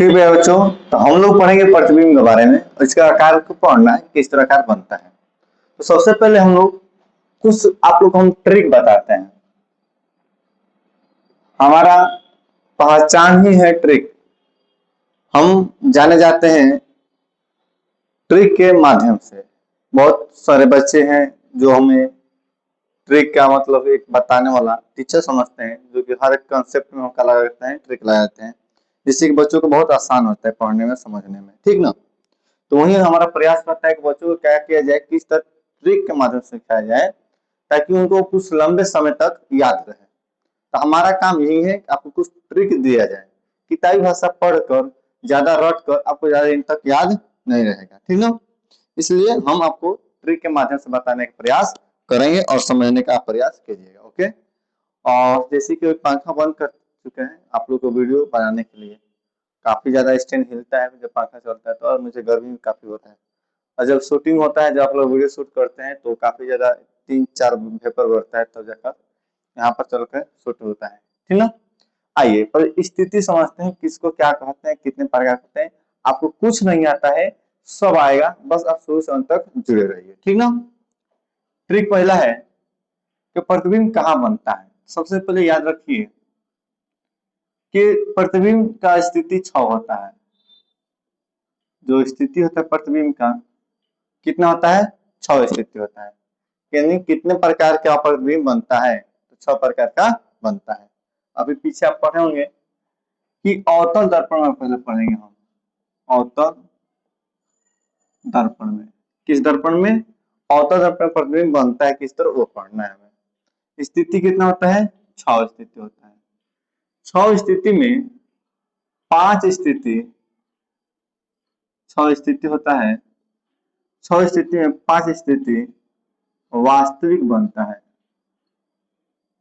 ठीक है बच्चों, तो हम लोग पढ़ेंगे प्रतिबिंब के बारे में और इसका आकार को पढ़ना है, किस तरह आकार बनता है। तो सबसे पहले हम लोग कुछ आप लोग को हम ट्रिक बताते हैं। हमारा पहचान ही है ट्रिक। हम जाने जाते हैं ट्रिक के माध्यम से। बहुत सारे बच्चे हैं जो हमें ट्रिक का मतलब एक बताने वाला टीचर समझते हैं, जो कि हर एक कंसेप्ट में हम क्या लगाते हैं, ट्रिक लगाते हैं, जिससे कि बच्चों को बहुत आसान होता है पढ़ने में, समझने में। ठीक ना। तो वही हमारा प्रयास रहता है कि बच्चों को क्या किया जाए, किस तरह ट्रिक के माध्यम से सिखाया जाए ताकि उनको कुछ लंबे समय तक याद रहे। तो हमारा काम यही है कि आपको कुछ ट्रिक दिया जाए। किताबी भाषा पढ़कर ज्यादा रट कर आपको ज्यादा दिन तक याद नहीं रहेगा। ठीक ना। इसलिए हम आपको ट्रिक के माध्यम से बताने का प्रयास करेंगे और समझने का प्रयास कीजिएगा। ओके। और जैसे कि पंखा बंद कर चुके हैं आप लोग को वीडियो बनाने के लिए। काफी ज्यादा स्टैंड हिलता है जब पंखा चलता है तो, और मुझे गर्मी भी काफी होता है। और जब शूटिंग होता है, जब आप लोग वीडियो शूट करते हैं तो काफी ज्यादा 3-4 वेपर बढ़ता है, तब जाकर यहाँ पर चलकर शूट होता है। ठीक ना। आइए पर स्थिति समझते हैं, किसको क्या कहते हैं, कितने प्रकार कहते हैं। आपको कुछ नहीं आता है, सब आएगा, बस आप शुरू से अंत तक जुड़े रहिए। ठीक ना। ट्रिक पहला है कि प्रतिबिंब कहाँ बनता है। सबसे पहले याद रखिए कि प्रतिबिंब का स्थिति 6 होता है। जो स्थिति होता है प्रतिबिंब का कितना होता है, 6 स्थिति होता है। यानी कितने प्रकार का प्रतिबिंब बनता है, तो 6 प्रकार का बनता है। अभी पीछे आप पढ़े होंगे कि अवतल दर्पण में पहले पढ़ेंगे हम। अवतल दर्पण में, किस दर्पण में, अवतल दर्पण में प्रतिबिंब बनता है किस तरह, वो पढ़ना है हमें। स्थिति कितना होता है, 6 स्थिति होता है। 6 स्थिति में 5 स्थिति, 6 स्थिति होता है, 6 स्थिति में 5 स्थिति वास्तविक बनता है,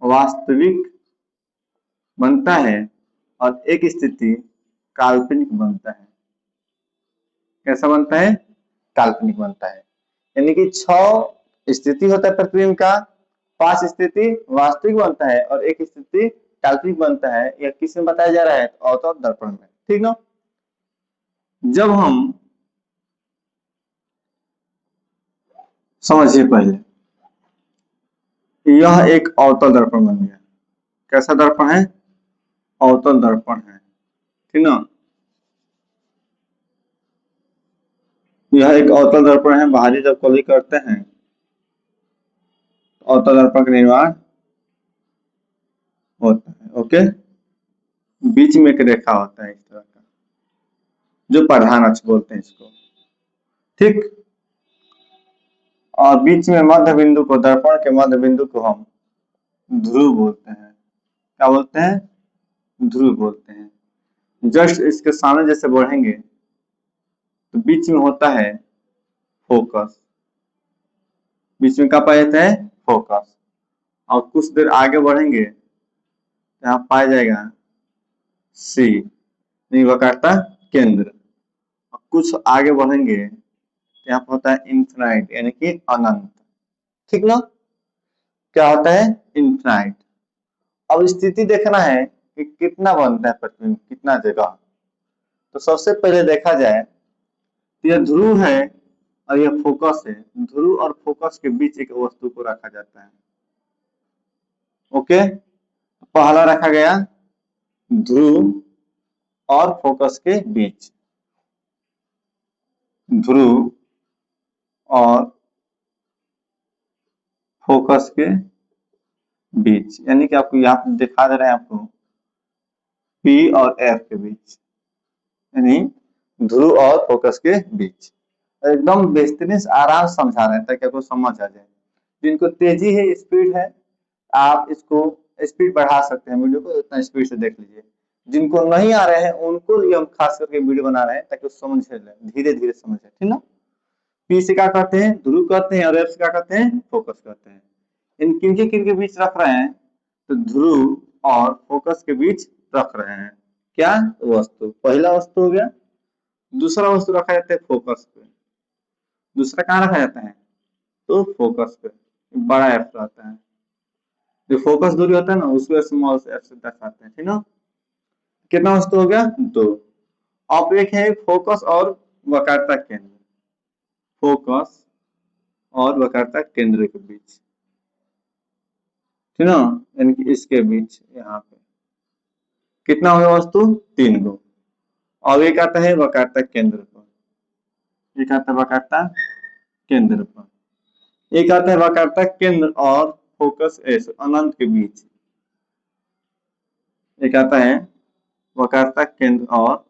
वास्तविक बनता है, और एक स्थिति काल्पनिक बनता है। कैसा बनता है, काल्पनिक बनता है। यानी कि 6 स्थिति होता है प्रतिबिंब का, 5 स्थिति वास्तविक बनता है और एक स्थिति काल्पनिक बनता है। यह किस में बताया जा रहा है, अवतल दर्पण में। ठीक ना। जब हम समझिए पहले, यह एक अवतल दर्पण बन गया। कैसा दर्पण है, अवतल दर्पण है। ठीक ना। यह एक अवतल दर्पण है। बाहरी जब कली करते हैं तो अवतल दर्पण का निर्माण होता है। ओके। बीच में एक रेखा होता है इस तरह का, जो प्रधान अक्ष बोलते हैं इसको। ठीक। और बीच में मध्य बिंदु को, दर्पण के मध्य बिंदु को हम ध्रुव बोलते हैं। क्या बोलते हैं, ध्रुव बोलते हैं। जस्ट इसके सामने जैसे बढ़ेंगे तो बीच में होता है फोकस। बीच में क्या पाया जाता है, फोकस। और कुछ देर आगे बढ़ेंगे तो यहाँ पाया जाएगा सी, नहीं वक्रता केंद्र। और कुछ आगे बढ़ेंगे तो यहाँ पर होता है इन्फिनाइट, यानी कि अनंत। ठीक ना। क्या होता है, इन्फिनाइट। अब स्थिति देखना है कि कितना बनता है प्रतिबिंब, कितना जगह। तो सबसे पहले देखा जाए तो यह ध्रुव है और यह फोकस है। ध्रुव और फोकस के बीच एक वस्तु को रखा जाता है। ओके। पहला रखा गया ध्रुव और फोकस के बीच, ध्रुव और फोकस के बीच, यानी कि आपको यहाँ पे दिखा दे रहे हैं आपको P और F के बीच, यानी ध्रुव और फोकस के बीच। एकदम बेहतरीन आराम समझा रहे हैं ताकि आपको समझ आ जाए। जिनको तेजी है, स्पीड है, आप इसको स्पीड बढ़ा सकते हैं, वीडियो को इतना स्पीड से देख लीजिए। जिनको नहीं आ रहे हैं उनको लिए हम खास करके वीडियो बना रहे हैं ताकि समझ ले, धीरे धीरे समझे। ठीक ना। पी से क्या कहते हैं, ध्रुव कहते हैं, और एफ से क्या कहते हैं, फोकस कहते हैं। इन किनके बीच रख रहे हैं, तो ध्रुव और फोकस के बीच रख रहे हैं। क्या, वस्तु। पहला वस्तु हो गया। दूसरा वस्तु रखा जाता है फोकस पे। दूसरा कहाँ रखा जाता है, तो फोकस पे बड़ा एफ रहता है। जो फोकस दूरी होता है ना, उसको स्मॉल एफ से दर्शाते हैं। ठीक ना। कितना वस्तु हो गया, 2। अब एक है फोकस और वक्रता केंद्र, फोकस और वक्रता केंद्र के बीच, ठीक ना, यानी कि इसके बीच यहाँ पे कितना होगा वस्तु 3 गो। और एक आता है वक्रता केंद्र पर, एक आता है वक्रता केंद्र पर, एक आता है वक्रता केंद्र और फोकस एस अनंत के बीच, एक आता है वक्रता केंद्र और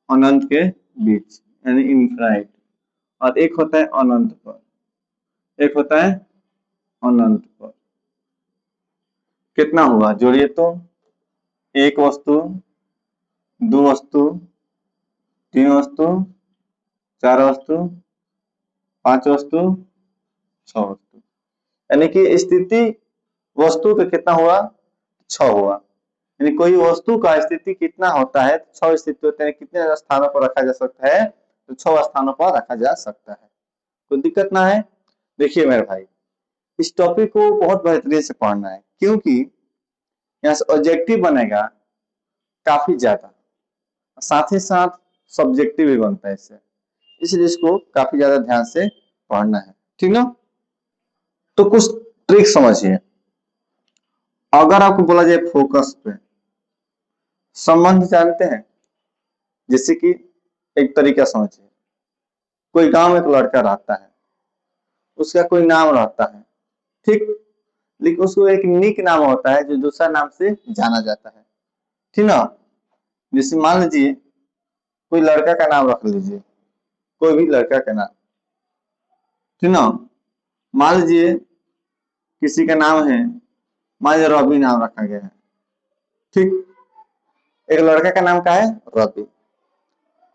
अनंत के बीच यानी इनफाइनाइट, और एक होता है अनंत पर, एक होता है अनंत पर। कितना हुआ जोड़िए तो, एक वस्तु, 2 वस्तु, 3 वस्तु, 4 वस्तु, 5 वस्तु, 6 वस्तु, यानी कि स्थिति वस्तु का कितना हुआ 6 हुआ। यानी कोई वस्तु का स्थिति कितना होता है 6 स्थिति होते हैं, कितने स्थानों पर रखा जा सकता है तो 6 स्थानों पर रखा जा सकता है, कोई दिक्कत ना है। देखिए मेरे भाई, इस टॉपिक को बहुत बेहतरीन से पढ़ना है, क्योंकि यहाँ से ऑब्जेक्टिव बनेगा काफी ज्यादा, साथ ही साथ सब्जेक्टिव भी बनता है इससे, इसलिए इसको काफी ज्यादा ध्यान से पढ़ना है, ठीक ना। तो कुछ ट्रिक समझिए। अगर आपको बोला जाए फोकस पे संबंध जानते हैं, जैसे कि एक तरीका समझिए, कोई गांव में एक लड़का रहता है, उसका कोई नाम रहता है, ठीक, लेकिन उसको एक निक नाम होता है जो दूसरा नाम से जाना जाता है, ठीक ना। जैसे मान लीजिए कोई लड़का का नाम रख लीजिए, कोई भी लड़का का नाम, ठीक ना। मान लीजिए किसी का नाम है, मान लीजिए रवि नाम रखा गया है, ठीक, एक लड़का का नाम क्या है रवि,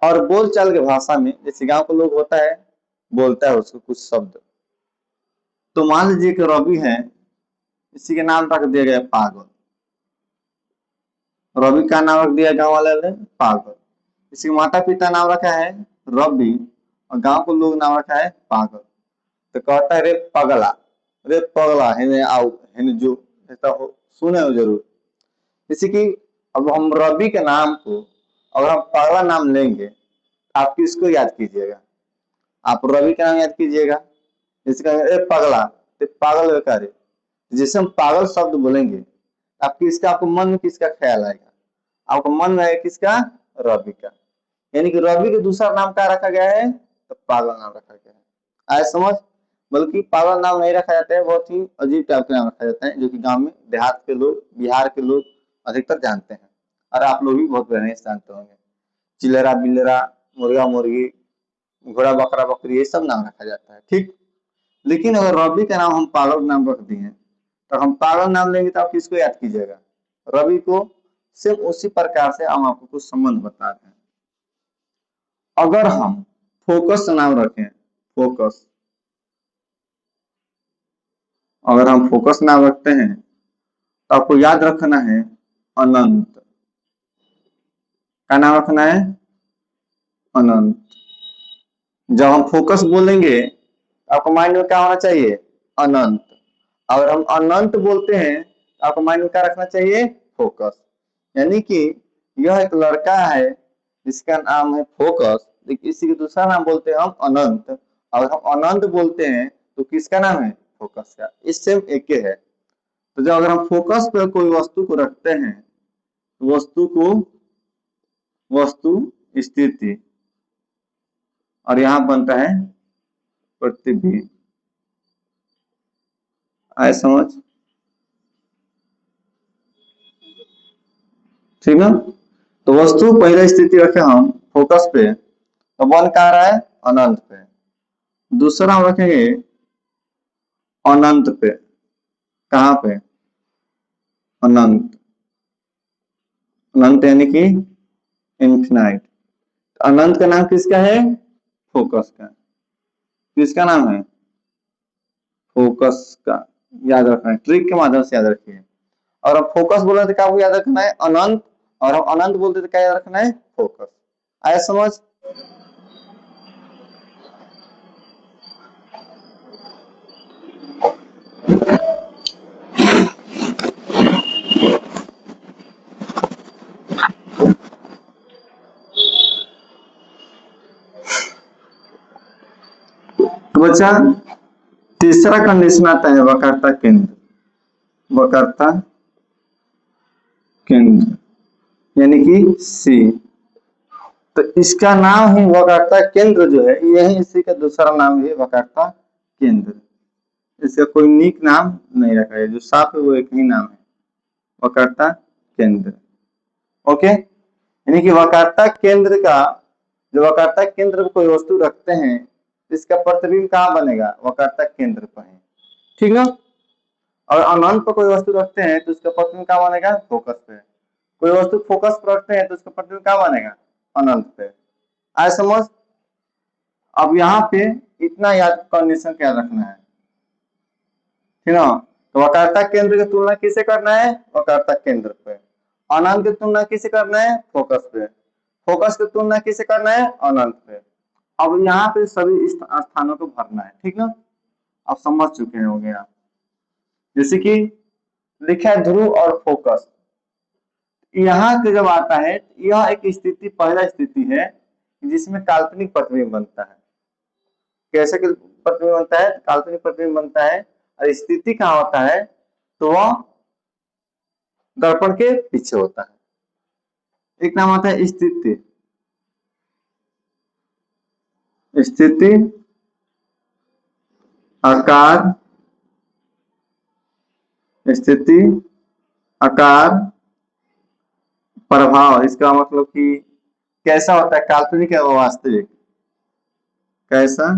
और बोलचाल के भाषा में जैसे गांव के लोग होता है बोलता है उसको कुछ शब्द, तो मान लीजिए कि रवि है, इसी के नाम रख दिया गया पागल, रवि का नाम रख दिया गांव वाले ने पागल, इसके माता पिता नाम रखा है रवि और गांव को लोग नाम रखा है पागल, तो कहता है रे पगला हेने आओ हेने जो, ऐसा हो सुने हो जरूर। जैसे कि अब हम रवि के नाम को अगर हम पगला नाम लेंगे, आप किसको याद कीजिएगा, आप रवि का नाम याद कीजिएगा, जिसका पगला तो पागल बेकार, जैसे हम पागल शब्द बोलेंगे आप किसका, आपको मन में किसका ख्याल आएगा, आपको मन में आएगा किसका रवि का, यानी कि रवि के दूसरा नाम क्या रखा गया है तो पागल नाम रखा गया है, आए समझ। बल्कि पागल नाम नहीं रखा जाता है, बहुत ही अजीब टाइप के नाम रखा जाता है, जो कि गांव में देहात के लोग, बिहार के लोग अधिकतर जानते हैं, और आप लोग भी बहुत बढ़िया से जानते होंगे, चिलरा बिलरा, मुर्गा मुर्गी, घोड़ा बकरा बकरी, ये सब नाम रखा जाता है, ठीक। लेकिन अगर रवि का नाम हम पागल नाम रख दिए तो हम पागल नाम लेंगे तो आप किसको याद कीजिएगा, रवि को। सिर्फ उसी प्रकार से हम आपको कुछ संबंध बताते हैं। अगर हम फोकस नाम रखें, फोकस, अगर हम फोकस नाम रखते हैं तो आपको याद रखना है अनंत, क्या नाम रखना है अनंत। जब हम फोकस बोलेंगे आपको माइंड में क्या होना चाहिए अनंत, अगर हम अनंत बोलते हैं तो आपको माइंड में क्या रखना चाहिए फोकस। यानी कि यह एक लड़का है जिसका नाम है फोकस, लेकिन इसी के दूसरा नाम बोलते हैं हम अनंत, अगर हम अनंत बोलते हैं तो किसका नाम है फोकस का, इस सेम एक ही है। तो जब अगर हम फोकस पर कोई वस्तु को रखते हैं तो वस्तु को वस्तु स्थिति, और यहां बनता है प्रतिबिंब, आए समझ, ठीक ना। तो वस्तु पहले स्थिति रखे हम फोकस पे तो बन क्या रहा है अनंत पे, दूसरा हम रखेंगे अनंत पे, कहां पे अनंत, अनंत यानी कि इन्फिनाइट, अनंत का नाम किसका है फोकस का, किसका नाम है फोकस का, याद रखना है, ट्रिक के माध्यम से याद रखिए। और हम फोकस बोल रहे थे क्या आपको याद रखना है अनंत, और हम अनंत बोलते थे क्या याद रखना है फोकस, आया समझ। तो बच्चा तीसरा कंडीशन आता है वक्रता केंद्र, वक्रता केंद्र यानी कि सी। तो इसका नाम ही वक्रता केंद्र जो है, यही इसी का दूसरा नाम है वक्रता केंद्र। इसका कोई नीक नाम नहीं रखा है, जो साफ है वो एक ही नाम है, वक्रता केंद्र। ओके, यानी कि वक्रता केंद्र का, जो वक्रता केंद्र पर कोई वस्तु रखते हैं इसका प्रतिबिंब कहाँ बनेगा, वक्रता केंद्र पर है, ठीक ना। और अनंत पर कोई वस्तु रखते हैं तो उसका प्रतिबिंब कहाँ बनेगा, फोकस पे। कोई वस्तु फोकस पर रखते हैं तो उसका प्रतिबिंब कहाँ बनेगा, अनंत पे। आए समझ। अब यहाँ पे इतना याद कंडीशन क्या रखना है, ठीक ना। तो वक्रता केंद्र की तुलना किसे करना है, वक्रता केंद्र पे। अनंत की तुलना किसे करना है, फोकस पे। फोकस की तुलना किसे करना है, अनंत पे। अब यहाँ पे सभी इस स्थानों को भरना है, ठीक ना। आप समझ चुके होंगे आप। जैसे कि लिखा है ध्रुव और फोकस, यहाँ के जब आता है, यह एक स्थिति, पहला स्थिति है जिसमें काल्पनिक प्रतिबिंब बनता है। कैसे प्रतिबिंब बनता है, काल्पनिक प्रतिबिंब बनता है। और स्थिति कहाँ होता है, तो वह दर्पण के पीछे होता है। एक नाम आता है स्थिति, स्थिति आकार, स्थिति आकार प्रभाव। इसका मतलब कि कैसा होता है, काल्पनिक या वास्तविक, कैसा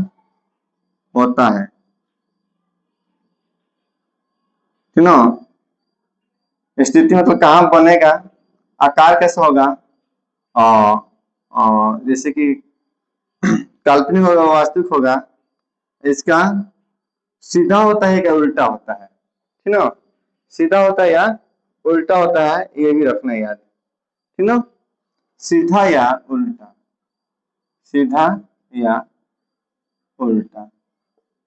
होता है, ठीक ना। स्थिति मतलब कहाँ बनेगा, आकार कैसा होगा, जैसे कि काल्पनिक होगा, वास्तविक होगा, इसका सीधा होता है क्या उल्टा होता है, ठीक ना। सीधा होता है या उल्टा होता है, ये भी रखना याद, ठीक ना। सीधा या उल्टा, सीधा या उल्टा,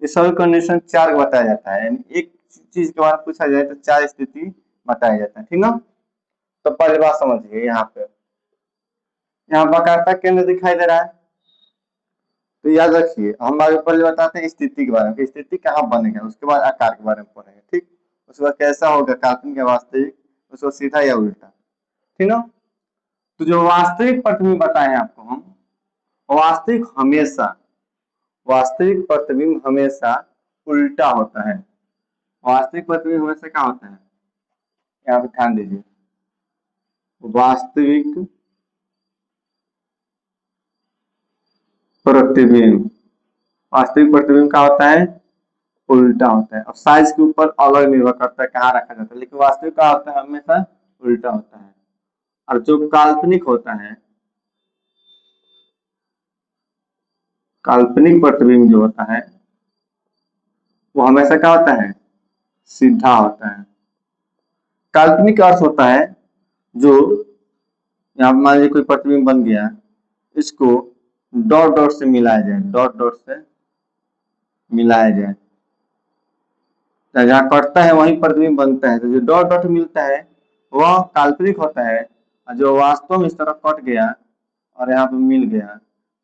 ये सभी कंडीशन चार बताया जाता है। यानी एक चीज के बारे में पूछा जाए तो चार स्थिति बताया जाता है, ठीक ना। तो पहली बात समझिए, यहाँ पे यहाँ वक्रता केंद्र दिखाई दे रहा है, तो याद रखिए हम आगे पहले बताते हैं स्थिति के बारे में, स्थिति कहाँ बनेगा, उसके बाद आकार के बारे में पढ़ेंगे, ठीक। उसके बाद कैसा होगा, काल्पनिक या वास्तविक, उसको सीधा या उल्टा, ठीक ना। तो जो वास्तविक प्रतिबिंब बताए आपको हम, वास्तविक हमेशा, वास्तविक प्रतिबिंब हमेशा उल्टा होता है। वास्तविक प्रतिबिंब हमेशा क्या होता है, यहाँ पे ध्यान दीजिए, वास्तविक प्रतिबिंब, वास्तविक प्रतिबिंब क्या होता है, उल्टा होता है। और साइज के ऊपर अलग निर्भर करता है कहाँ रखा जाता है, लेकिन वास्तविक क्या होता है, हमेशा उल्टा होता है। और जो काल्पनिक होता है, काल्पनिक प्रतिबिंब जो होता है वो हमेशा क्या होता है, सीधा होता है। काल्पनिक अर्थ होता है जो, यहाँ मान लीजिए कोई प्रतिबिंब बन गया, इसको डॉट डॉट से मिलाया जाए, डॉट डॉट से मिलाया जाए, जहाँ कटता है वहीं प्रतिबिंब बनता है। तो जो डॉट डॉट मिलता है वह काल्पनिक होता है, और जो वास्तव में इस तरह कट गया और यहाँ पे मिल गया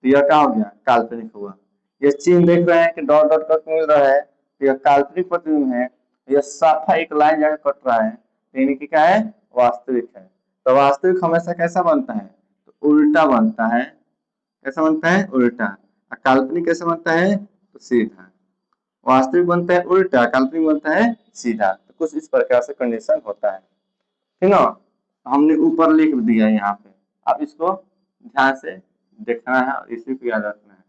तो यह क्या हो गया, काल्पनिक हुआ। ये चिन्ह देख रहे हैं कि डॉट डॉट कट मिल रहा है, तो यह काल्पनिक प्रतिबिंब है। यह साफा एक लाइन जाकर कट रहा है, यानी कि क्या है, वास्तविक है। तो वास्तविक हमेशा कैसा बनता है, तो उल्टा बनता है। कैसा बनता है, उल्टा। काल्पनिक कैसे बनता है, तो सीधा। वास्तविक बनता है उल्टा, काल्पनिक बनता है सीधा। तो कुछ इस प्रकार से कंडीशन होता है, ठीक ना। हमने ऊपर लिख दिया यहाँ पे, अब इसको ध्यान से देखना है और इसी को याद रखना है।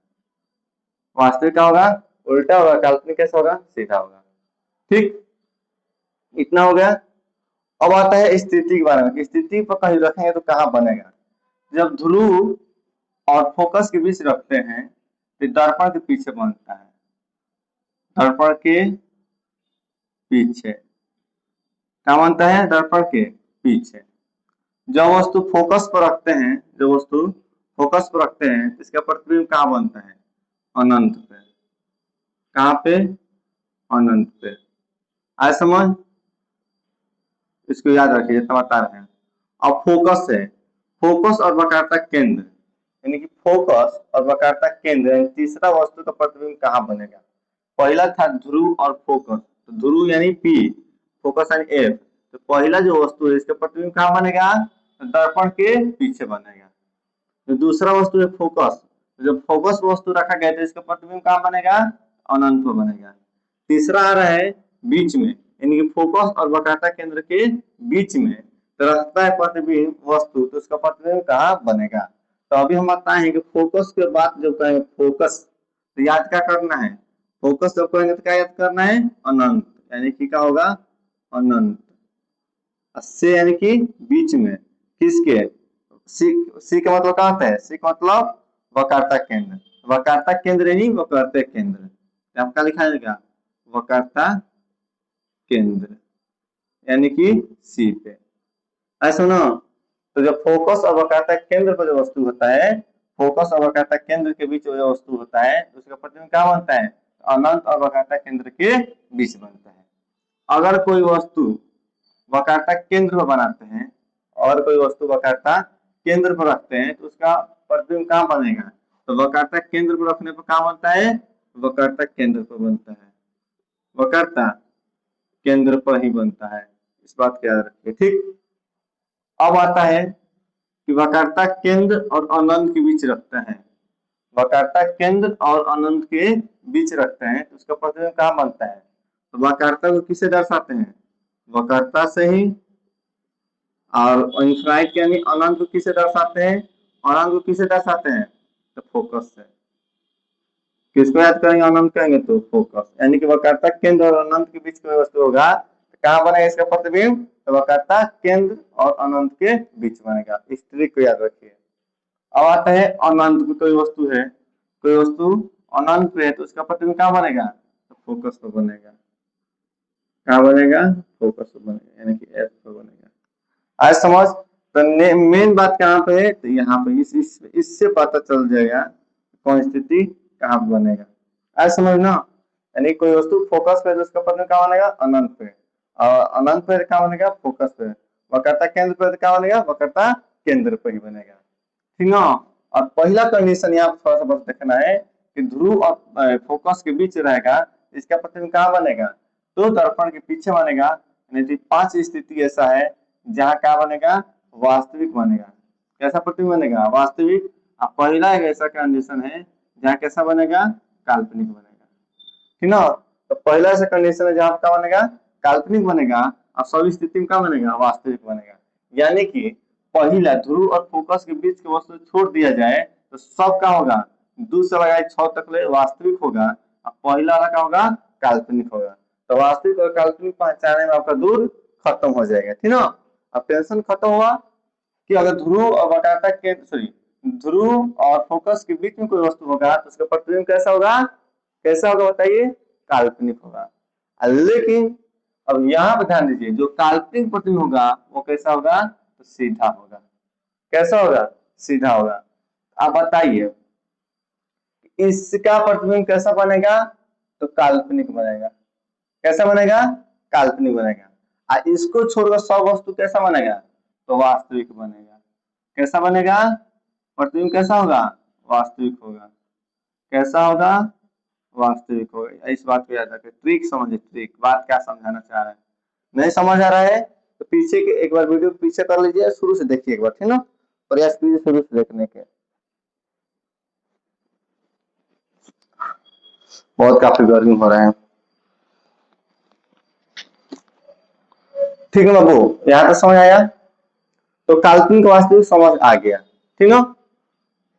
वास्तविक क्या होगा, उल्टा होगा, काल्पनिक कैसा होगा, सीधा होगा, ठीक। इतना हो गया। अब आता है स्थिति के बारे में, स्थिति पर कहीं रखेंगे तो कहाँ बनेगा। जब ध्रुव और फोकस के बीच रखते हैं तो दर्पण के पीछे बनता है, दर्पण के पीछे क्या बनता है, दर्पण के पीछे। जब वस्तु फोकस पर रखते हैं, जो वस्तु फोकस पर रखते हैं इसका प्रतिबिंब कहाँ बनता है, अनंत पे। कहाँ पे, अनंत पे। आए समझ, इसको याद रखिए, जितना बता रहे हैं। अब फोकस है, फोकस और वक्रता केंद्र, यानी कि फोकस और वक्रता केंद्र, तीसरा वस्तु का प्रतिबिंब कहाँ बनेगा, पहला था ध्रुव और फोकस, तो ध्रुव यानी पी, फोकस यानी एफ। तो पहला जो वस्तु है इसका प्रतिबिंब कहाँ बनेगा, तो दर्पण के पीछे बनेगा। जो दूसरा वस्तु है फोकस, जब फोकस वस्तु रखा गया तो इसका प्रतिबिंब कहाँ बनेगा, अनंत में बनेगा। तीसरा आ रहा है बीच में, यानी कि फोकस और वक्रता केंद्र के बीच में तो रखता है प्रतिबिंब वस्तु, तो उसका प्रतिबिंब कहाँ बनेगा। तो अभी हम बताएं कि फोकस के बाद जब कहेंगे फोकस तो याद क्या करना है, फोकस जब कहेंगे तो क्या याद करना है, अनंत, यानी कि क्या होगा, अनंत से यानी कि बीच में, किसके, सी का मतलब क्या होता है, सी का मतलब वक्रता केंद्र, वक्रता केंद्र यानी वक्रते केंद्र, आपका लिखा है क्या, वक्रता केंद्र यानी कि सी पे, ऐसा ना। तो जब फोकस और वक्रता केंद्र पर जो वस्तु होता है, फोकस और वक्रता केंद्र के बीच जो वस्तु होता है उसका प्रतिबिंब क्या बनता है, अनंत और वक्रता केंद्र के बीच बनता है। अगर कोई वस्तु वक्रता केंद्र पर बनाते हैं और कोई वस्तु वक्रता केंद्र पर रखते हैं तो उसका प्रतिबिंब कहाँ बनेगा, तो वक्रता केंद्र पर रखने पर कहाँ बनता है, वक्रता केंद्र पर बनता है, वक्रता केंद्र पर ही बनता है, इस बात का याद रखिए। ठीक, अब आता है कि वक्रता केंद्र और अनंत के बीच रखते हैं, वक्रता केंद्र और अनंत के बीच रखते हैं तो उसका प्रतिबिंब कहाँ बनता है, तो वक्रता को किससे दर्शाते हैं, वक्रता से ही, और इनफाइनाइट यानी अनंत को किससे दर्शाते हैं, अनंत को किससे दर्शाते हैं, तो फोकस से। किसको याद करेंगे, अनंत कहेंगे तो फोकस, यानी कि वक्रता केंद्र और अनंत के बीच कोई वस्तु होगा तो कहाँ बनेगा इसका प्रतिबिंब, तो वक्रता केंद्र और अनंत के बीच बनेगा, इस ट्रिक को याद रखिए। अब आता है अनंत में कोई वस्तु है, कोई वस्तु अनंत पे है तो उसका प्रतिबिंब कहाँ बनेगा, तो फोकस पर बनेगा, कहाँ बनेगा, फोकस पर बनेगा, यानी कि एफ पर बनेगा। आज समझ, तो मेन बात कहाँ पे है, तो यहाँ पे इससे पता चल जाएगा कौन स्थिति कहाँ पे बनेगा। आज समझना, यानी कोई वस्तु फोकस पे तो उसका प्रतिबिंब कहाँ बनेगा, अनंत पे, और अनंत पे कहाँ बनेगा, फोकस पे, वक्रता केंद्र पे कहाँ बनेगा, वक्रता केंद्र पे ही बनेगा। ठीक ना। और पहला कंडीशन यहाँ थोड़ा सा बस देखना है कि ध्रुव और फोकस के बीच रहेगा, इसका प्रतिबिंब कहाँ बनेगा, तो दर्पण के पीछे बनेगा, यानी 5 स्थिति ऐसा है जहाँ क्या बनेगा, वास्तविक बनेगा, कैसा प्रतिबिंब बनेगा, वास्तविक। पहला एक ऐसा कंडीशन है जहाँ कैसा बनेगा, काल्पनिक बनेगा। ठीक ना, तो पहला ऐसा कंडीशन है जहाँ क्या बनेगा, काल्पनिक बनेगा, और सभी स्थिति में क्या बनेगा, वास्तविक बनेगा। यानी कि पहला ध्रुव और फोकस के बीच के वस्तु छोड़ दिया जाए तो सब क्या होगा, 2 से लगाए 6 तक ले वास्तविक होगा, और पहला वाला क्या होगा, काल्पनिक होगा। तो वास्तविक और काल्पनिक पहचाने में आपका दूर खत्म हो जाएगा। ठीक ना, अब टेंशन खत्म हुआ कि अगर ध्रुव और वक्रता के ध्रुव और फोकस के बीच में कोई वस्तु होगा तो उसका प्रतिबिंब कैसा होगा, कैसा होगा बताइए, काल्पनिक होगा। लेकिन अब यहाँ पे ध्यान दीजिए, जो काल्पनिक प्रतिबिंब होगा वो कैसा होगा, तो सीधा होगा, कैसा होगा, सीधा होगा। आप बताइए इसका प्रतिबिंब कैसा बनेगा, तो काल्पनिक बनेगा, कैसा बनेगा, काल्पनिक बनेगा। इसको छोड़कर सब वस्तु कैसा बनेगा, तो वास्तविक बनेगा, कैसा बनेगा, प्रतिबिंब कैसा होगा, वास्तविक होगा, कैसा होगा, वास्तविक होगा। इस बात को याद रखें, ट्रिक समझिए, ट्रिक, बात क्या समझाना चाह रहे हैं, नहीं समझ आ रहा है तो पीछे के एक बार वीडियो पीछे कर लीजिए, शुरू से देखिए एक बार, ठीक ना, प्रयास कीजिए शुरू से देखने के। बहुत काफी गर्मी हो रहा है। ठीक है बाबू, यहाँ तक समझ आया, तो काल्पनिक वास्तविक समझ आ गया। ठीक है,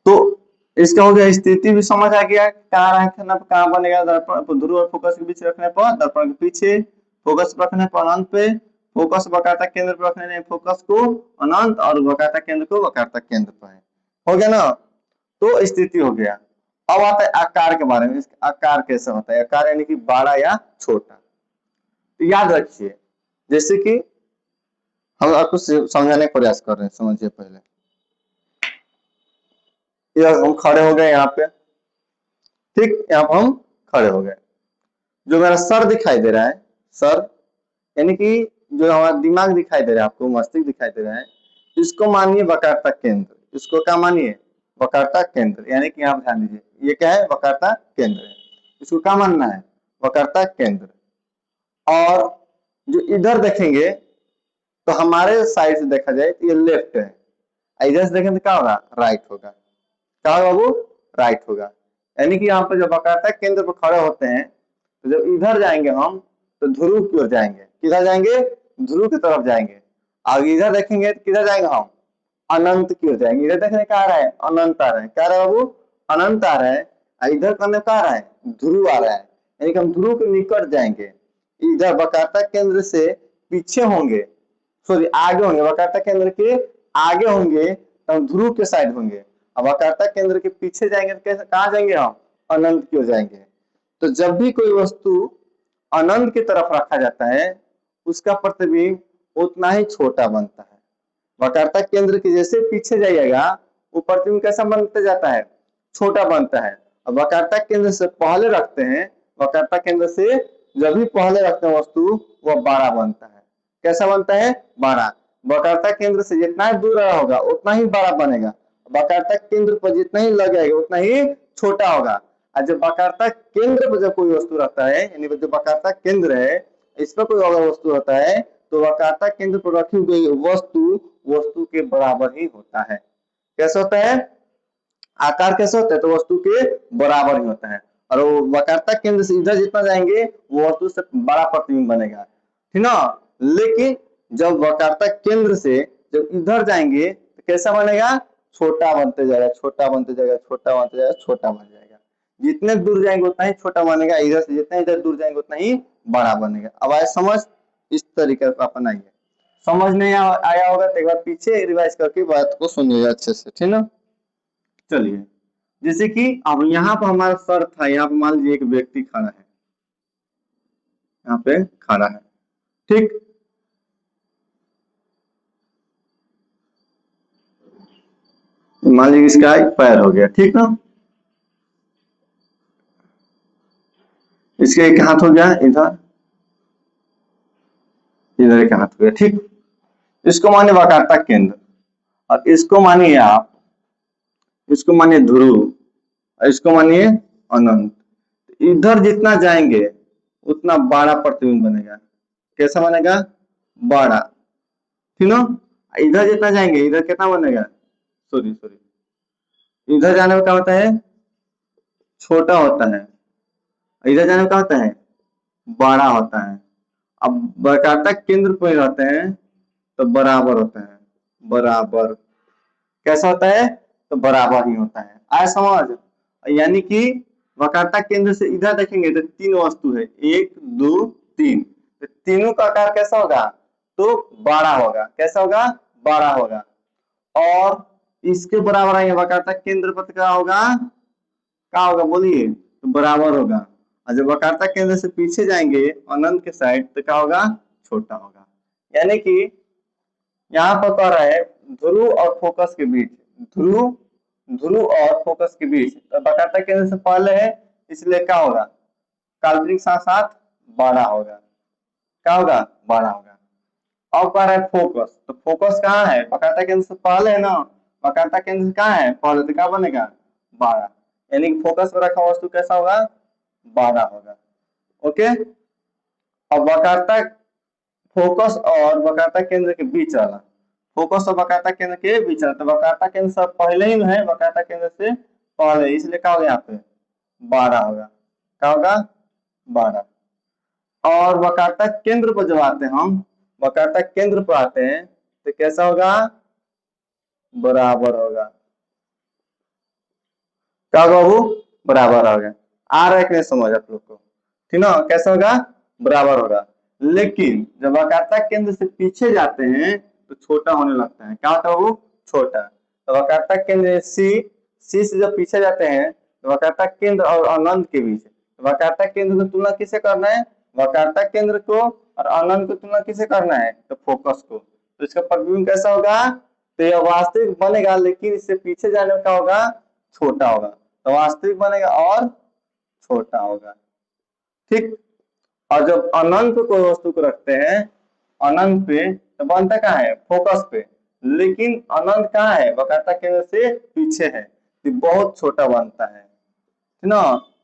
तो इसका हो गया, स्थिति भी समझ आ गया, कहाँ रखना कहाँ बनेगा, दर्पण ध्रुव और फोकस के बीच रखने पर, दर्पण के पीछे, फोकस रखने पर अनंत पे, फोकस वक्रता केंद्र पर रखने फोकस को अनंत, और वक्रता केंद्र को वक्रता केंद्र पर है। हो गया ना, तो स्थिति हो गया। अब आता है आकार के बारे में, आकार कैसे होता है, आकार यानी कि बड़ा या छोटा। तो याद रखिए, जैसे कि हम आपको समझाने का प्रयास कर रहे हैं, समझिए पहले। हम खड़े हो गए यहाँ पे, ठीक, यहाँ पर हम खड़े हो गए, जो मेरा सर दिखाई दे रहा है, सर यानी कि जो हमारा दिमाग दिखाई दे रहा है आपको, मस्तिष्क दिखाई दे रहा है, इसको मानिए वक्रता केंद्र, इसको क्या मानिए, वक्रता केंद्र, यानी कि यहाँ ध्यान दीजिए, ये क्या है, वक्रता केंद्र है, इसको क्या मानना है, वक्रता केंद्र। और जो इधर देखेंगे तो हमारे साइड से देखा जाए तो ये लेफ्ट है, इधर से देखें तो क्या होगा, राइट होगा। क्या होगा बाबू, राइट होगा। यानी कि यहाँ पर जब वक्रता केंद्र पर खड़े होते हैं तो जब इधर जाएंगे हम तो ध्रुव की ओर जाएंगे। किधर जाएंगे, ध्रुव की तरफ जाएंगे। और इधर देखेंगे तो किधर जाएंगे हम, अनंत की ओर जाएंगे। इधर देखने क्या आ रहा है, अनंत आ रहा है। क्या आ रहा है बाबू, अनंत आ रहा है। इधर करने क्या आ रहा है, ध्रुव आ रहा है। यानी कि हम ध्रुव के निकट जाएंगे। इधर वक्रता केंद्र से पीछे होंगे, सॉरी आगे होंगे, वक्रता केंद्र के आगे होंगे तो हम ध्रुव के साइड होंगे। अब वक्रता केंद्र के पीछे जाएंगे तो कैसे, कहाँ जाएंगे हम, अनंत की ओर जाएंगे। तो जब भी कोई वस्तु अनंत की तरफ रखा जाता है उसका प्रतिबिंब उतना ही छोटा बनता है। वक्रता केंद्र के जैसे पीछे जाइएगा वो प्रतिबिंब कैसा बनते जाता है, छोटा बनता है। अब वक्रता केंद्र से पहले रखते हैं, वक्रता केंद्र से जब भी पहले रखते हैं वस्तु वह बड़ा बनता है। कैसा बनता है, बड़ा। वक्रता केंद्र से जितना ही दूर होगा उतना ही बड़ा बनेगा। वक्रता केंद्र पर जितना ही लगेगा उतना ही छोटा होगा। और जब वक्रता केंद्र पर जब कोई वस्तु रहता है, यानी जो वक्रता केंद्र है इस पर कोई अगर वस्तु होता है तो वक्रता केंद्र पर रखी गई वस्तु के बराबर ही होता है। कैसे होता है, आकार कैसे होता है, तो वस्तु के बराबर ही होता है। और वो वक्रता केंद्र से इधर जितना जाएंगे वो वस्तु से बड़ा प्रतिबिंब बनेगा, ठीक ना। लेकिन जब वक्रता केंद्र से जब इधर जाएंगे तो कैसा बनेगा, छोटा बनते जाएगा, छोटा बनते जाएगा, छोटा बनते जाएगा, छोटा बन जाएगा। जितने दूर जाएंगे उतना ही छोटा बनेगा, इधर से जितना इधर दूर जाएंगे उतना ही बड़ा बनेगा। अब आए समझ, इस तरीके से अपनाइए। समझ नहीं आया होगा तो एक बार पीछे रिवाइज करके बात को सुनिए अच्छे से, ठीक ना। चलिए, जैसे कि अब यहाँ पर हमारा सर था, यहाँ पर मान लीजिए एक व्यक्ति खड़ा है, यहाँ पे खड़ा है, ठीक। मान लीजिए इसका एक पैर हो गया, ठीक ना। इसके एक हाथ हो गया, इधर इधर एक हाथ हो गया, ठीक। इसको मानिए वक्रता केंद्र और इसको मानिए आप, इसको मानिए ध्रुव और इसको मानिए अनंत। इधर जितना जाएंगे उतना बड़ा प्रतिबिंब बनेगा। कैसा बनेगा, बड़ा, ठीक ना। इधर जितना जाएंगे इधर कितना बनेगा, सॉरी इधर जाने में क्या होता है, छोटा होता है। इधर जाने में क्या होता है, बड़ा होता है। अब वक्रता केंद्र पर रहते हैं तो बराबर होता है, बराबर। कैसा होता है, तो बराबर ही होता है। आया समझ। यानी कि वक्रता केंद्र से इधर देखेंगे तो तीन वस्तु है, 1 2 3, तो तीनों का आकार कैसा होगा, तो बड़ा होगा। कैसा होगा, बड़ा होगा। और इसके बराबर आएंगे वक्रता केंद्र पर क्या होगा, क्या होगा बोलिए, तो बराबर होगा। और जब वक्रता केंद्र से पीछे जाएंगे अनंत के साइड तो क्या होगा, छोटा होगा। यानी कि यहाँ पर कह रहा है ध्रुव और फोकस के बीच, ध्रुव और फोकस के बीच तो वक्रता केंद्र से पहले है इसलिए क्या होगा, काल्पनिक साथ साथ बड़ा होगा। क्या होगा, बड़ा होगा। अब कह रहा है फोकस, तो फोकस कहाँ है, वक्रता केंद्र से पहले है ना। वक्रता केंद्र से कहाँ है, पहले, तो क्या बनेगा, बड़ा। यानी कि फोकस पर रखा वस्तु कैसा होगा, बड़ा होगा। ओके। अब वक्रता, फोकस और वक्रता केंद्र के बीच वाला, फोकस और वक्रता केंद्र के बीच वाला, तो वक्रता केंद्र से पहले ही है, वक्रता केंद्र से पहले, इसलिए क्या होगा, यहाँ पे 12 होगा। क्या होगा, 12। और वक्रता केंद्र पर जब आते हैं हम, वक्रता केंद्र पर आते हैं तो कैसा होगा, बराबर होगा। क्या होगा वो, बराबर होगा। आ रहा है कि नहीं समझ आप लोग को, ठीक ना। कैसा होगा, बराबर होगा। लेकिन जब वक्रता केंद्र से पीछे जाते हैं तो छोटा होने लगता है। क्या होता है वो, छोटा। तो वक्रता केंद्र सी से जब पीछे जाते हैं तो वक्रता केंद्र और अनंत के बीच, वक्रता केंद्र की तुलना किसे करना है, वक्रता केंद्र को, और अनंत की तुलना किसे करना है, तो फोकस को। तो इसका प्रतिबिंब कैसा होगा, तो यह वास्तविक बनेगा लेकिन इससे पीछे जाने में क्या होगा, छोटा होगा। तो वास्तविक बनेगा और छोटा होगा, ठीक। और जब अनंत को वस्तु को रखते हैं अनंत पे तो बनता कहाँ है, फोकस पे। लेकिन अनंत कहाँ है, वक्रता केंद्र से पीछे है, तो बहुत छोटा बनता है, ठीक ना।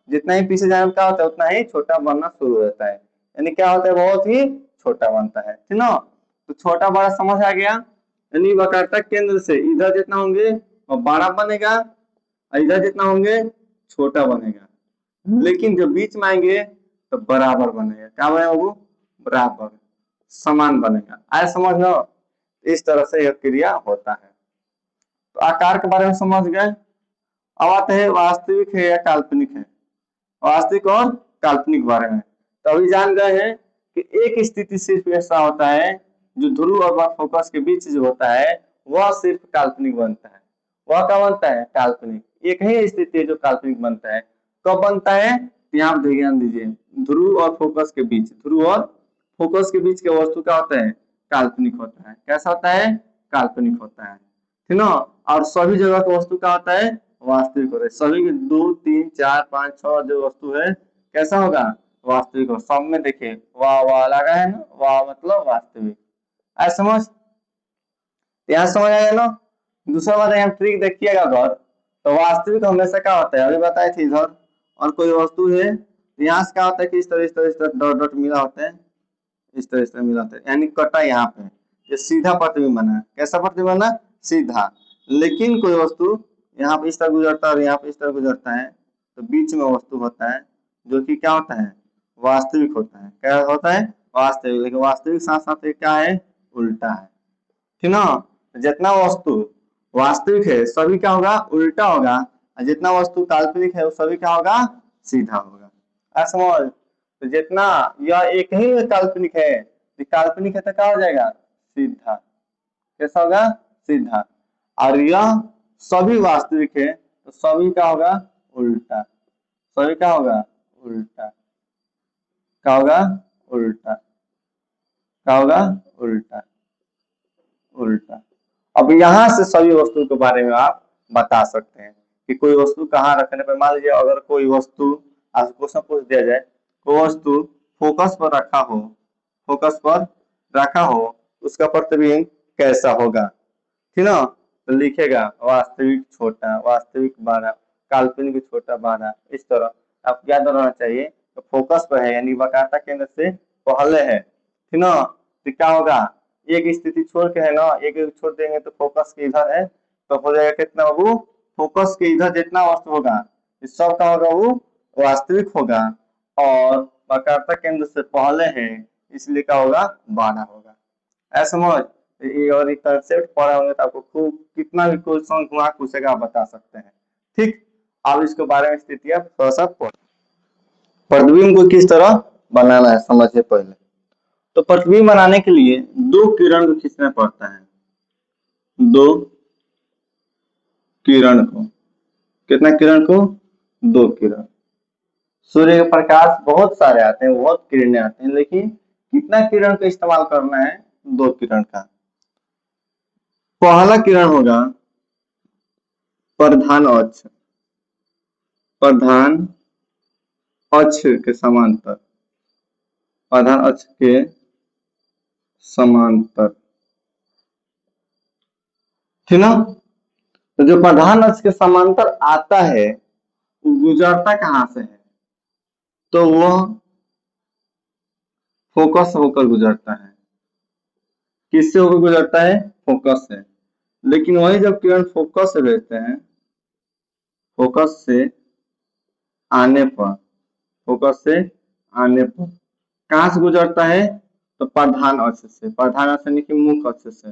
जितना ही पीछे जाने में क्या होता है उतना ही छोटा बनना शुरू हो जाता है, यानी क्या होता है बहुत ही छोटा बनता है, ठीक ना। तो छोटा बड़ा समझ आ गया, यानी वक्रता केंद्र से इधर जितना होंगे वो बड़ा बनेगा और इधर जितना होंगे छोटा बनेगा, लेकिन जब बीच में आएंगे तो बराबर बनेगा। क्या बनेगा वो? बराबर समान बनेगा। आए समझ लो, इस तरह से यह क्रिया होता है। तो आकार के बारे में समझ गए। अब आते हैं वास्तविक है या काल्पनिक है, वास्तविक और काल्पनिक बारे में। तो अभी जान गए हैं कि एक स्थिति सिर्फ ऐसा होता है जो ध्रुव और फोकस के बीच जो होता है वह सिर्फ काल्पनिक बनता है। वह क्या बनता है? काल्पनिक। एक ही स्थिति है जो काल्पनिक बनता है। कब बनता है? यहाँ आप ध्यान दीजिए, ध्रुव और फोकस के बीच, ध्रुव और फोकस के बीच का वस्तु क्या होता है? काल्पनिक होता है। कैसा होता है? काल्पनिक होता है, ठीक ना। और सभी जगह का वस्तु क्या होता है? वास्तविक होता है। सभी 2 3 4 5 6 जो वस्तु है कैसा होगा? वास्तविक हो। सब में देखिए वाह वाह लगा है ना, वाह मतलब वास्तविक। ऐसा समझ, यहाँ समझ आएगा ना। दूसरा बात है, ट्रिक देखिएगा घर, तो वास्तविक हमेशा क्या होता है अभी बताए थे इधर, और कोई वस्तु है यहाँ से क्या होता है कि इस तरह इस तरह इस तरह डॉट डॉट मिला होता है, इस तरह मिला होता है, यानी कटा यहाँ पे, ये सीधा प्रतिबिंब बना है। कैसा प्रतिबिंब बना? सीधा। लेकिन कोई वस्तु यहाँ पे इस तरह गुजरता है और यहाँ पे इस तरह गुजरता है, तो बीच में वस्तु होता है जो कि क्या होता है? वास्तविक होता है। क्या होता है? वास्तविक। लेकिन वास्तविक साथ साथ क्या है? उल्टा है, ठीक ना। जितना वस्तु वास्तविक है सभी क्या होगा? उल्टा होगा, और जितना वस्तु काल्पनिक है वो सभी क्या होगा? सीधा होगा। समझ। तो जितना यह एक ही काल्पनिक है, काल्पनिक है तो क्या हो जाएगा? सीधा। कैसा होगा? सीधा। और यह सभी वास्तविक है तो सभी क्या होगा? उल्टा। सभी क्या होगा? उल्टा। क्या होगा? उल्टा। क्या होगा? उल्टा। उल्टा। अब यहाँ से सभी वस्तु के बारे में आप बता सकते हैं कि कोई वस्तु कहाँ रखने पर, मान लीजिए अगर कोई वस्तु आज क्वेश्चन पूछ दिया जाए, कोई वस्तु फोकस पर रखा हो, फोकस पर रखा हो, उसका प्रतिबिंब कैसा होगा, ठीक ना। तो लिखेगा वास्तविक छोटा, वास्तविक बड़ा, काल्पनिक छोटा बड़ा, इस तरह आपको याद रहना चाहिए। तो फोकस पर है यानी वक्रता केंद्र से पहले है, ठीक ना। तो क्या होगा? एक स्थिति छोड़ के है ना, एक छोड़ देंगे तो फोकस के इधर है, तो हो जाएगा कितना बाबू? फोकस के इधर जितना वस्तु होगा इस सब का होगा वो वास्तविक होगा, और वक्रता केंद्र से पहले है इसलिए क्या होगा? बाधा होगा। ऐसा समझ। ये और एक कंसेप्ट पढ़ा होंगे तो आपको खूब कितना भी क्वेश्चन वहां पूछेगा आप बता सकते हैं, ठीक। अब इसके बारे में स्थितियां थोड़ा सा प्रतिबिंब को किस तरह बनाना है समझिए पहले। तो प्रतिबिंब बनाने के लिए दो किरण को खींचना पड़ता है, दो किरण को। कितना किरण को? दो किरण। सूर्य के प्रकाश बहुत सारे आते हैं, बहुत किरणें आते हैं, लेकिन कितना किरण का इस्तेमाल करना है? दो किरण का। पहला किरण होगा प्रधान अक्ष, प्रधान अक्ष के समांतर, प्रधान अक्ष के समांतर, ठीक ना। तो जो प्रधान अक्ष के समांतर आता है वो गुजरता कहां से है? तो वह फोकस होकर गुजरता है। किससे होकर गुजरता है? फोकस से। लेकिन वही जब किरण फोकस से रहते हैं, फोकस से आने पर, फोकस से आने पर कहां से गुजरता है? तो प्रधान अक्ष से। प्रधान अक्ष यानी कि मुख्य अक्ष से,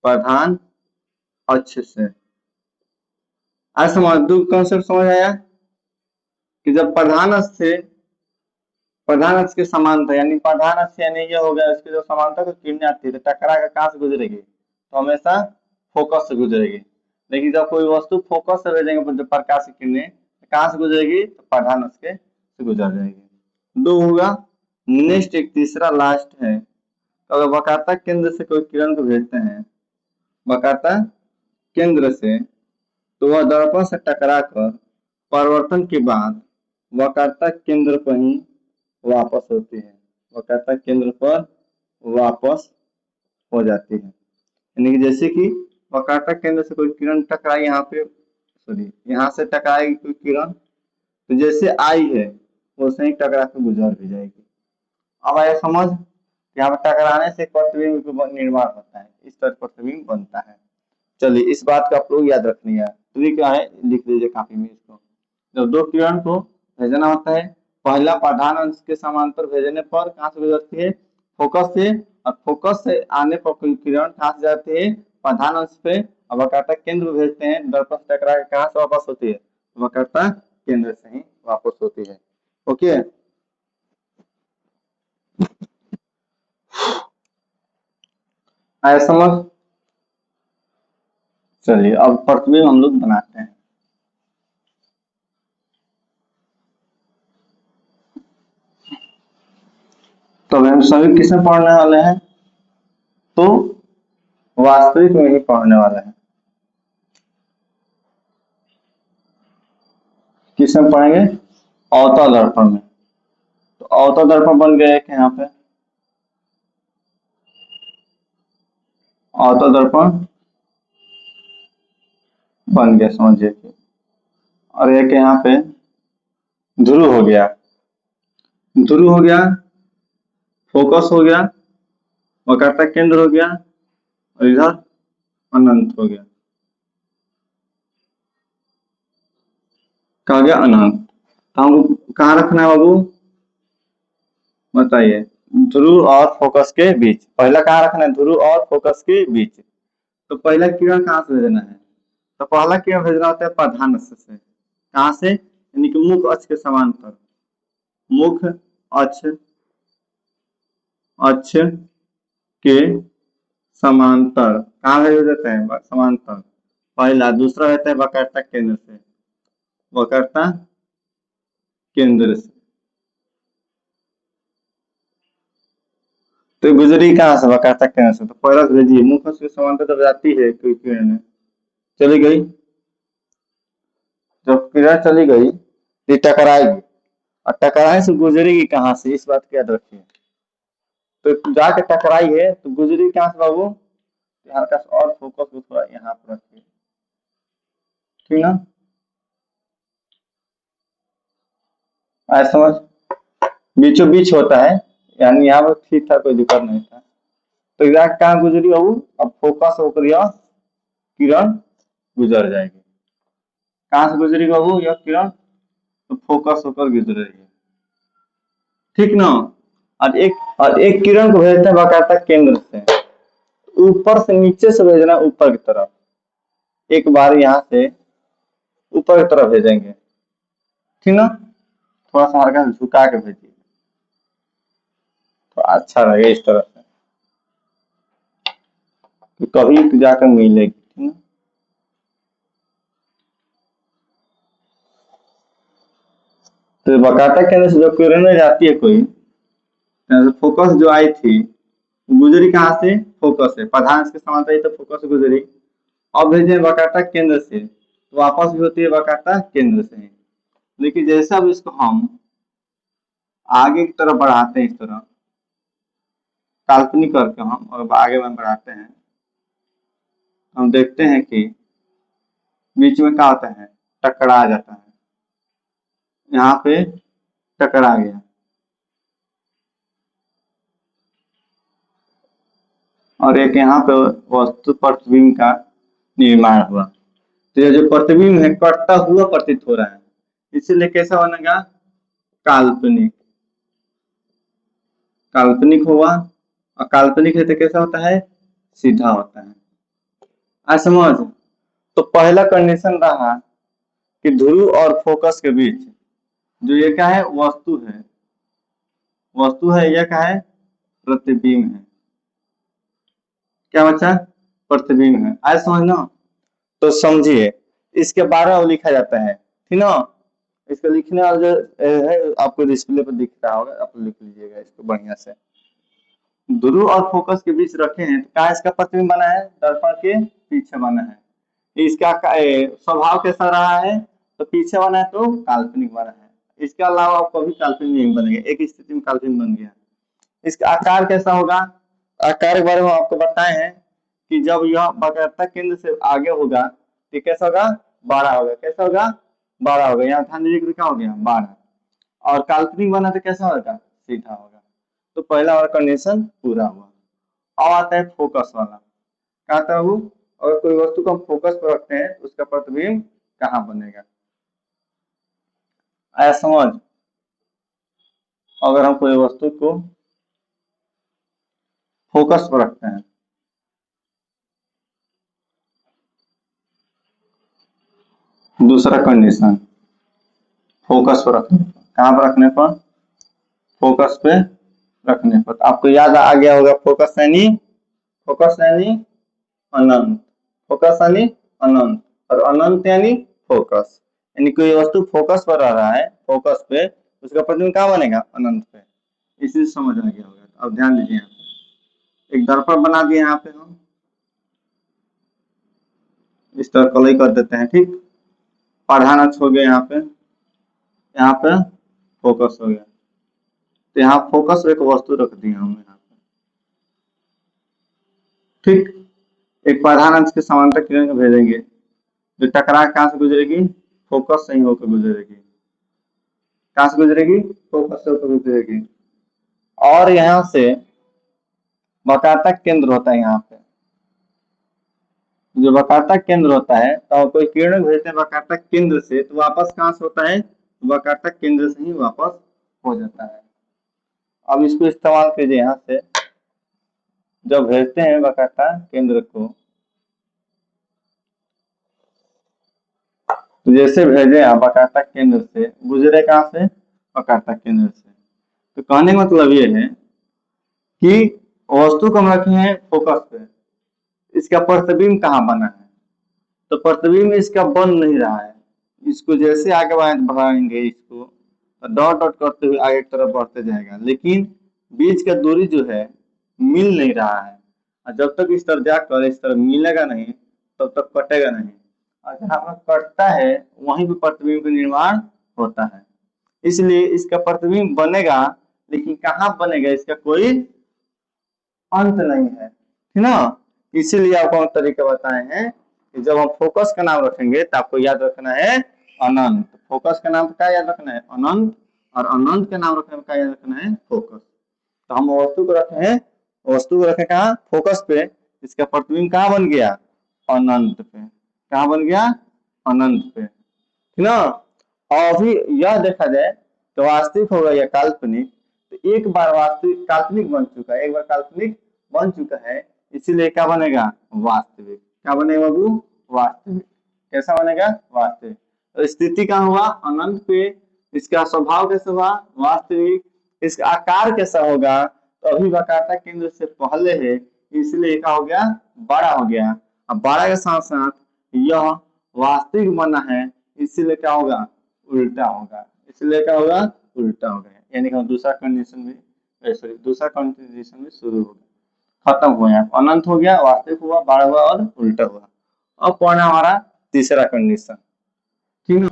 प्रधान अक्ष से। आज समझ, दो कॉन्सेप्ट समझ आया कि जब प्रधान अक्ष से, प्रधान अक्ष के समांतर यानी प्रधान अक्ष यानी ये हो गया इसके जो समांतर को किरणें आती है तो टकरा कर कहां से गुजरेगी? तो हमेशा फोकस से गुजरेगी। लेकिन जब कोई वस्तु फोकस से भेजेंगे जब प्रकाश की किरणें तो कहां से गुजरेगी? तो प्रधान अक्ष के से गुजर जाएगी। दो होगा। नेक्स्ट एक तीसरा लास्ट है, तो अगर वक्रता केंद्र से कोई किरण को भेजते हैं, वक्रता केंद्र से, तो वह दर्पण से टकरा कर परिवर्तन के बाद वक्रता केंद्र पर ही वापस होती है, वक्रता केंद्र पर वापस हो जाती है। यानी कि जैसे कि वक्रता केंद्र से कोई किरण टकराई यहाँ पे, सॉरी यहाँ से टकराएगी कोई किरण, तो जैसे आई है वैसे ही टकरा के गुजर भी जाएगी। अब आया समझ, यहाँ पर टकराने से प्रतिबिंब का निर्माण होता है, इस तरह प्रतिबिंब बनता है। चलिए इस बात का आप लोग याद रखनी है, तो ये क्या है लिख लीजिए कॉपी में इसको। जब दो किरण को भेजना होता है, पहला प्रधान अंश के समांतर भेजने पर कहाँ से गुजरती है, फोकस से, और फोकस से आने पर कोई किरण कहाँ से जाती है, प्रधान अंश पे, अब वक्रता केंद्र भेजते हैं, दर्पण से टकरा के कहाँ से वापस होती है, वक्रता केंद्र से ही वापस होती है। ओके, आया समझ। चलिए अब प्रतिबिंब हम लोग बनाते हैं। तो हम सभी किसमें पढ़ने वाले हैं, तो वास्तविक में ही पढ़ने वाले हैं। किसमें पढ़ेंगे, अवतल दर्पण में। तो अवतल दर्पण बन गया एक यहाँ पे, अवतल दर्पण बन गया समझिए कि, और एक यहाँ पे ध्रुव हो गया, ध्रुव हो गया, फोकस हो गया, वक्रता केंद्र हो गया, और इधर अनंत हो गया, कहा गया अनंत। तो हमको कहाँ रखना है बाबू, बताइए, ध्रुव और फोकस के बीच। पहला कहाँ रखना है, ध्रुव और फोकस के बीच। तो पहला किरण कहाँ से भेजना है, तो पहला किरण भेजना होता है प्रधान अक्ष से। कहाँ से, यानी कि मुख्य अक्ष के समांतर, मुख्य अक्ष अक्ष के समांतर। कहाँ भेज देते हैं, समांतर पहला। दूसरा रहता है वक्रता केंद्र से, वक्रता केंद्र से। तो गुजरी कहाँ से, वक्रता केंद्र से। तो पहला भेजिए, मुख्य अक्ष के समांतर जब जाती है कोई किरण चली गई, जब किरण चली गई तो टकराएगी, और टकराने से गुजरेगी कहाँ से, इस बात को याद रखिए। तो जाके टकराई है तो गुजरी कहाँ से बाबू, हल्का सा और फोकस को थोड़ा यहाँ पर रखिए, ठीक ना, आज समझ। बीचों बीच होता है, यानी यहाँ पर ठीक था, कोई दिक्कत नहीं था। तो एग्जैक्ट कहाँ गुजरी बाबू, अब फोकस होकर यह किरण गुजर जाएगी। कहाँ से गुजरी बाबू यह किरण, तो फोकस होकर गुजरेगी, ठीक ना। और एक किरण को भेजते हैं वक्रता केंद्र से, ऊपर से नीचे से भेजना, ऊपर की तरफ। एक बार यहाँ से ऊपर की तरफ भेजेंगे, ठीक ना, थोड़ा सा हल्का झुका के भेजिए तो अच्छा रहेगा इस तरह से, तो कभी जाकर मिलेगी, ठीक ना। तो वक्रता केंद्र से जो किरण जाती है कोई, फोकस जो आई थी गुजरी कहाँ से, फोकस से, प्रधान के समांतर तो फोकस से गुजरी। अब भेजे वक्रता केंद्र से, तो वापस भी होती है वक्रता केंद्र से। लेकिन जैसे अब इसको हम आगे की तरफ बढ़ाते हैं, इस तरह काल्पनिक करके हम और आगे में बढ़ाते हैं, हम देखते हैं कि बीच में क्या होता है, टकरा जाता है, यहाँ पे टकरा गया, और एक यहाँ पे वस्तु प्रतिबिंब का निर्माण हुआ। तो ये जो प्रतिबिंब है कटता हुआ प्रतीत हो रहा है, इसीलिए कैसा बनेगा, काल्पनिक, काल्पनिक हुआ। और काल्पनिक है तो कैसा होता है, सीधा होता है। आज समझ। तो पहला कंडीशन रहा कि ध्रुव और फोकस के बीच जो ये क्या है, वस्तु है, वस्तु है, यह क्या है, प्रतिबिंब है। क्या बच्चा, प्रतिबिंब है। आज समझना। तो समझिए इसके बारे में लिखा जाता है, ठीक ना। इसको लिखने वाला जो है आपको डिस्प्ले पर दिख रहा होगा, आप लिख लीजिएगा इसको बढ़िया से। ध्रुव और फोकस के बीच रखे हैं, तो क्या इसका प्रतिबिंब बना है, दर्पण के पीछे बना है। इसका स्वभाव कैसा रहा है, तो पीछे बना है तो काल्पनिक बना है। इसके अलावा कभी काल्पनिक नहीं बनेगा, एक स्थिति में काल्पनिक बन गया। इसका आकार कैसा होगा, आकार के बारे में आपको बताए हैं कि जब यह वक्रता केंद्र से आगे होगा तो कैसा होगा, बड़ा होगा। कैसा होगा, 12 हो गया। यहाँ ध्यान दीजिए कि क्या हो गया 12, और काल्पनिक बना तो कैसा होगा, सीधा होगा। तो पहला वाला कंडीशन पूरा हुआ। अब आता है फोकस वाला। कहा था वो, अगर कोई वस्तु को हम फोकस पर रखते हैं तो उसका प्रतिबिंब कहाँ बनेगा। आया समझ। अगर हम कोई वस्तु को फोकस पर रखते हैं, दूसरा कंडीशन फोकस पर रखने पर, कहाँ पर रखने पर, फोकस पे रखने पर। तो आपको याद आ गया होगा फोकस यानी अनंत, फोकस यानी अनंत, और अनंत यानी फोकस। यानी कोई वस्तु फोकस पर रह रहा है, फोकस पे, उसका प्रतिबिंब कहाँ बनेगा, अनंत पे। इसी से समझ आ गया होगा। अब ध्यान दीजिए, यहाँ पे एक दर्पण बना दिए, यहाँ पे हम इस तरह कलई कर देते हैं, ठीक। प्रधान अक्ष हो गया यहाँ पे फोकस हो गया। तो यहाँ फोकस एक वस्तु रख दी हमने यहाँ पे, ठीक। एक प्रधान अक्ष के समांतर किरण को भेजेंगे, जो टकरा कहाँ से गुजरेगी, फोकस से ही होकर गुजरेगी। कहाँ से गुजरेगी, फोकस से होकर गुजरेगी। और यहाँ से वक्रता केंद्र होता है, यहाँ पे जो वक्रता केंद्र होता है, तो कोई किरण भेजते हैं वक्रता केंद्र से, तो वापस कहाँ से होता है, वक्रता केंद्र से ही वापस हो जाता है। अब इसको इस्तेमाल कीजिए, यहाँ से जब भेजते हैं वक्रता केंद्र को, तो जैसे भेजे आप वक्रता केंद्र से, गुजरे कहाँ से, वक्रता केंद्र से। तो कहने का मतलब ये है कि वस्तु को हम रखे हैं फोकस पे, इसका प्रतिबिंब कहाँ बना है, तो प्रतिबिंब इसका बन नहीं रहा है। इसको जैसे आगे बढ़ाएंगे, इसको डॉट डॉट करते हुए आगे की तरफ बढ़ते जाएगा, लेकिन बीच का दूरी जो है मिल नहीं रहा है। और जब तक इस तरफ जाकर इस तरफ मिलेगा नहीं, तब तक कटेगा नहीं। और जहाँ पर कटता है वहीं पर प्रतिबिंब का निर्माण होता है। इसलिए इसका प्रतिबिंब बनेगा, लेकिन कहाँ बनेगा इसका कोई अंत नहीं है, ठीक ना। इसीलिए आपको हम तरीका बताए हैं कि जब हम फोकस का नाम रखेंगे तो आपको याद रखना है अनंत। फोकस का नाम क्या याद रखना है, अनंत। और अनंत का नाम रखने में क्या याद रखना है, फोकस। तो हम वस्तु को रखे हैं, वस्तु को रखे कहाँ, फोकस पे। इसका प्रतिबिंब कहाँ बन गया, अनंत पे। कहाँ बन गया, अनंत पे, ठीक ना। और अभी यह देखा जाए तो वास्तविक होगा या काल्पनिक, तो एक बार वास्तविक काल्पनिक बन चुका है, एक बार काल्पनिक बन चुका है, इसीलिए क्या बनेगा, वास्तविक। क्या बनेगा बाबू, वास्तविक। कैसा बनेगा, वास्तविक। तो स्थिति कहाँ हुआ, अनंत पे। इसका स्वभाव कैसा हुआ, वास्तविक। इसका आकार कैसा होगा, तो अभी वक्रता केंद्र से पहले है, इसलिए क्या हो गया, बड़ा हो गया। अब बड़ा के साथ साथ यह वास्तविक बना है, इसीलिए क्या होगा, उल्टा होगा। इसलिए क्या होगा, उल्टा होगा। यानी कि दूसरा कंडीशन भी, सॉरी, दूसरा कंडीशन भी शुरू हो गया, खत्म हुआ। यहाँ अनंत हो गया, वास्तविक हुआ, बड़ा हुआ और उल्टा हुआ। अब पढ़ना हमारा तीसरा कंडीशन, ठीक है।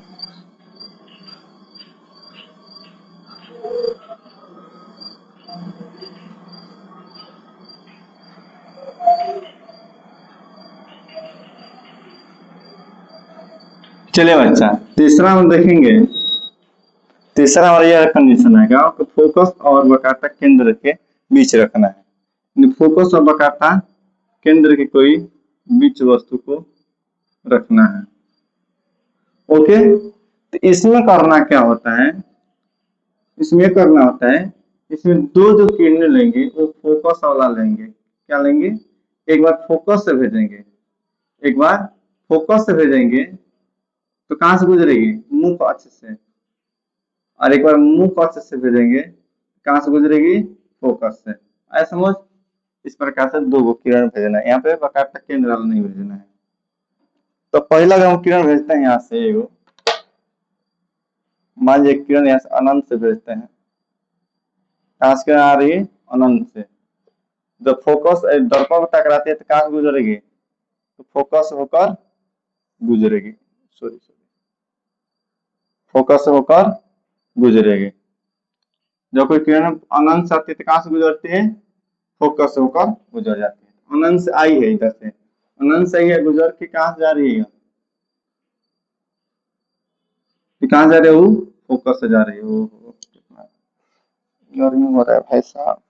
चलिए बच्चा, तीसरा हम देखेंगे। तीसरा हमारा यह कंडीशन है कि फोकस और वक्रता केंद्र के बीच रखना है। फोकस और वक्रता केंद्र के कोई बीच वस्तु को रखना है, ओके। तो इसमें करना क्या होता है, इसमें करना होता है, इसमें दो जो किरणें लेंगे वो फोकस वाला लेंगे। क्या लेंगे, एक बार फोकस से भेजेंगे, एक बार फोकस से भेजेंगे, तो कहां से गुजरेगी, मुख अक्ष से। और एक बार मुख अक्ष से भेजेंगे, कहां से गुजरेगी, फोकस से। ऐसा समझ। इस प्रकार से दो किरण भेजना है, यहाँ पे वक्रता केंद्र वाला नहीं भेजना है। तो पहला हम किरण भेजते हैं यहाँ से, एगो मान लीजिए किरण यहाँ से अनंत से भेजते हैं। कहां से किरण आ रही है, अनंत से। जब फोकस दर्पण पर टकराती है तो कहां से गुजरेगी, तो फोकस होकर गुजरेगी, सॉरी फोकस से होकर गुजरेगी। जब कोई किरण अनंत से आती है तो कहां से गुजरती है, फोकस से होकर गुजर जाती है। अनंत से आई है, इधर से अनंत से आई है, गुजर के कहां से जा रही है, कहाँ जा रहे हो? फोकस से जा रही हो। कितना गर्मी हो रहा है भाई साहब।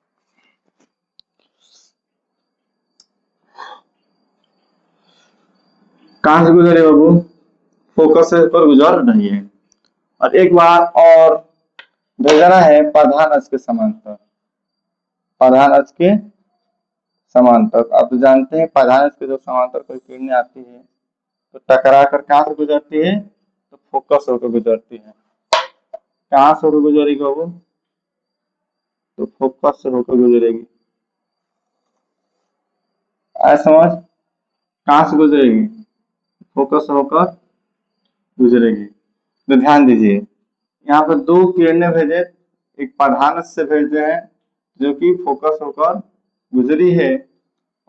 कहाँ से गुजरे बाबू? फोकस से पर गुजर रही है। और एक बार और भेजना है प्रधान अक्ष के समांतर। प्रधान अक्ष के समांतर आप तो जानते हैं प्रधान अक्ष के जो समांतर कोई किरणें आती है तो टकरा कर कहाँ से गुजरती है? तो फोकस होकर गुजरती है। कहाँ से होकर गुजरेगी बाबू? तो फोकस से होकर गुजरेगी। आया समझ? कहाँ से गुजरेगी? फोकस से होकर गुजरेगी। तो ध्यान दीजिए यहाँ पर दो किरणें भेजे, एक प्रधान अक्ष से भेजे हैं जो कि फोकस होकर गुजरी है,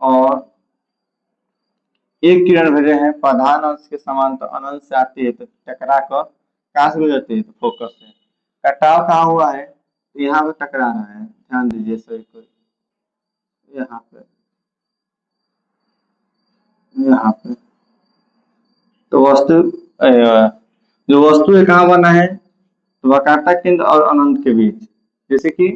और एक किरण भेजे हैं प्रधान अक्ष के समांतर अनंत से आती है तो टकरा कर कहाँ से गुजरती है? तो फोकस से। कटाव कहाँ हुआ है? यहाँ पे टकरा रहा है। ध्यान दीजिए सही को, यहाँ पे, यहाँ पे। तो वस्तु जो वस्तु है कहाँ बना है? तो वक्रता केंद्र और अनंत के बीच। जैसे कि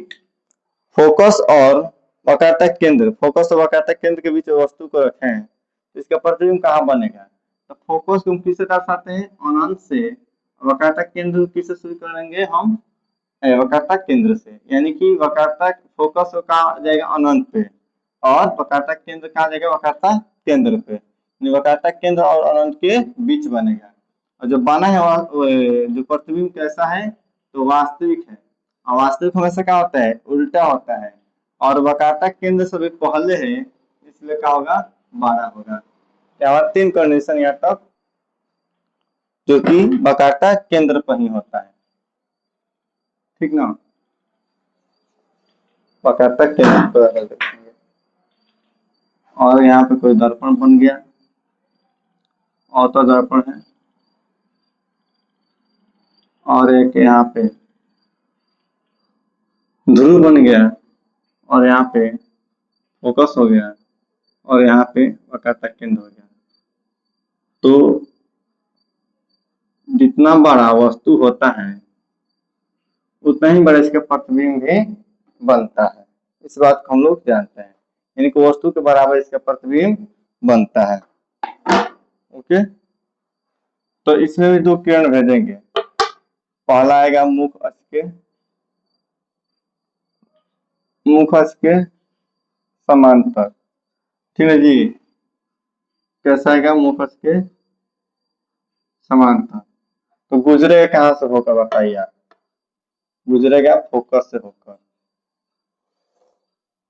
फोकस और वक्रता केंद्र, फोकस और वक्रता केंद्र के बीच वस्तु को रखे हैं तो इसका प्रतिबिंब कहाँ बनेगा? तो फोकस को हम किससे दर्शाते हैं? अनंत से। वक्रता केंद्र किससे शुरू करेंगे हम? वक्रता केंद्र से। यानी कि वक्रता फोकस कहाँ जाएगा? अनंत पे, और वक्रता केंद्र कहाँ जाएगा? वक्रता केंद्र पे। वक्रता केंद्र और अनंत के बीच बनेगा। और जो बना है जो प्रतिबिंब कैसा है? तो वास्तविक है। और वास्तविक हमेशा क्या होता है? उल्टा होता है। और वक्रता केंद्र से भी पहले है इसलिए क्या होगा? बड़ा होगा। क्या 3 कंडीशन यहाँ तक जो कि वक्रता केंद्र पर ही होता है। ठीक ना? वक्रता केंद्र पर देखेंगे। और यहाँ पे कोई दर्पण बन गया, अवतल दर्पण है, और एक यहाँ पे ध्रुव बन गया, और यहाँ पे फोकस हो गया, और यहाँ पे वक्रता केंद्र हो गया। तो जितना बड़ा वस्तु होता है उतना ही बड़ा इसका प्रतिबिंब भी बनता है। इस बात को हम लोग जानते हैं, यानी कि वस्तु के बराबर इसका प्रतिबिंब बनता है। ओके, तो इसमें भी 2 किरण भेजेंगे। पहला आएगा मुख अक्ष के समांतर। ठीक है जी? कैसा आएगा? मुख अक्ष के समांतर। तो गुजरेगा कहाँ से होकर बताइए आप? गुजरेगा फोकस से होकर।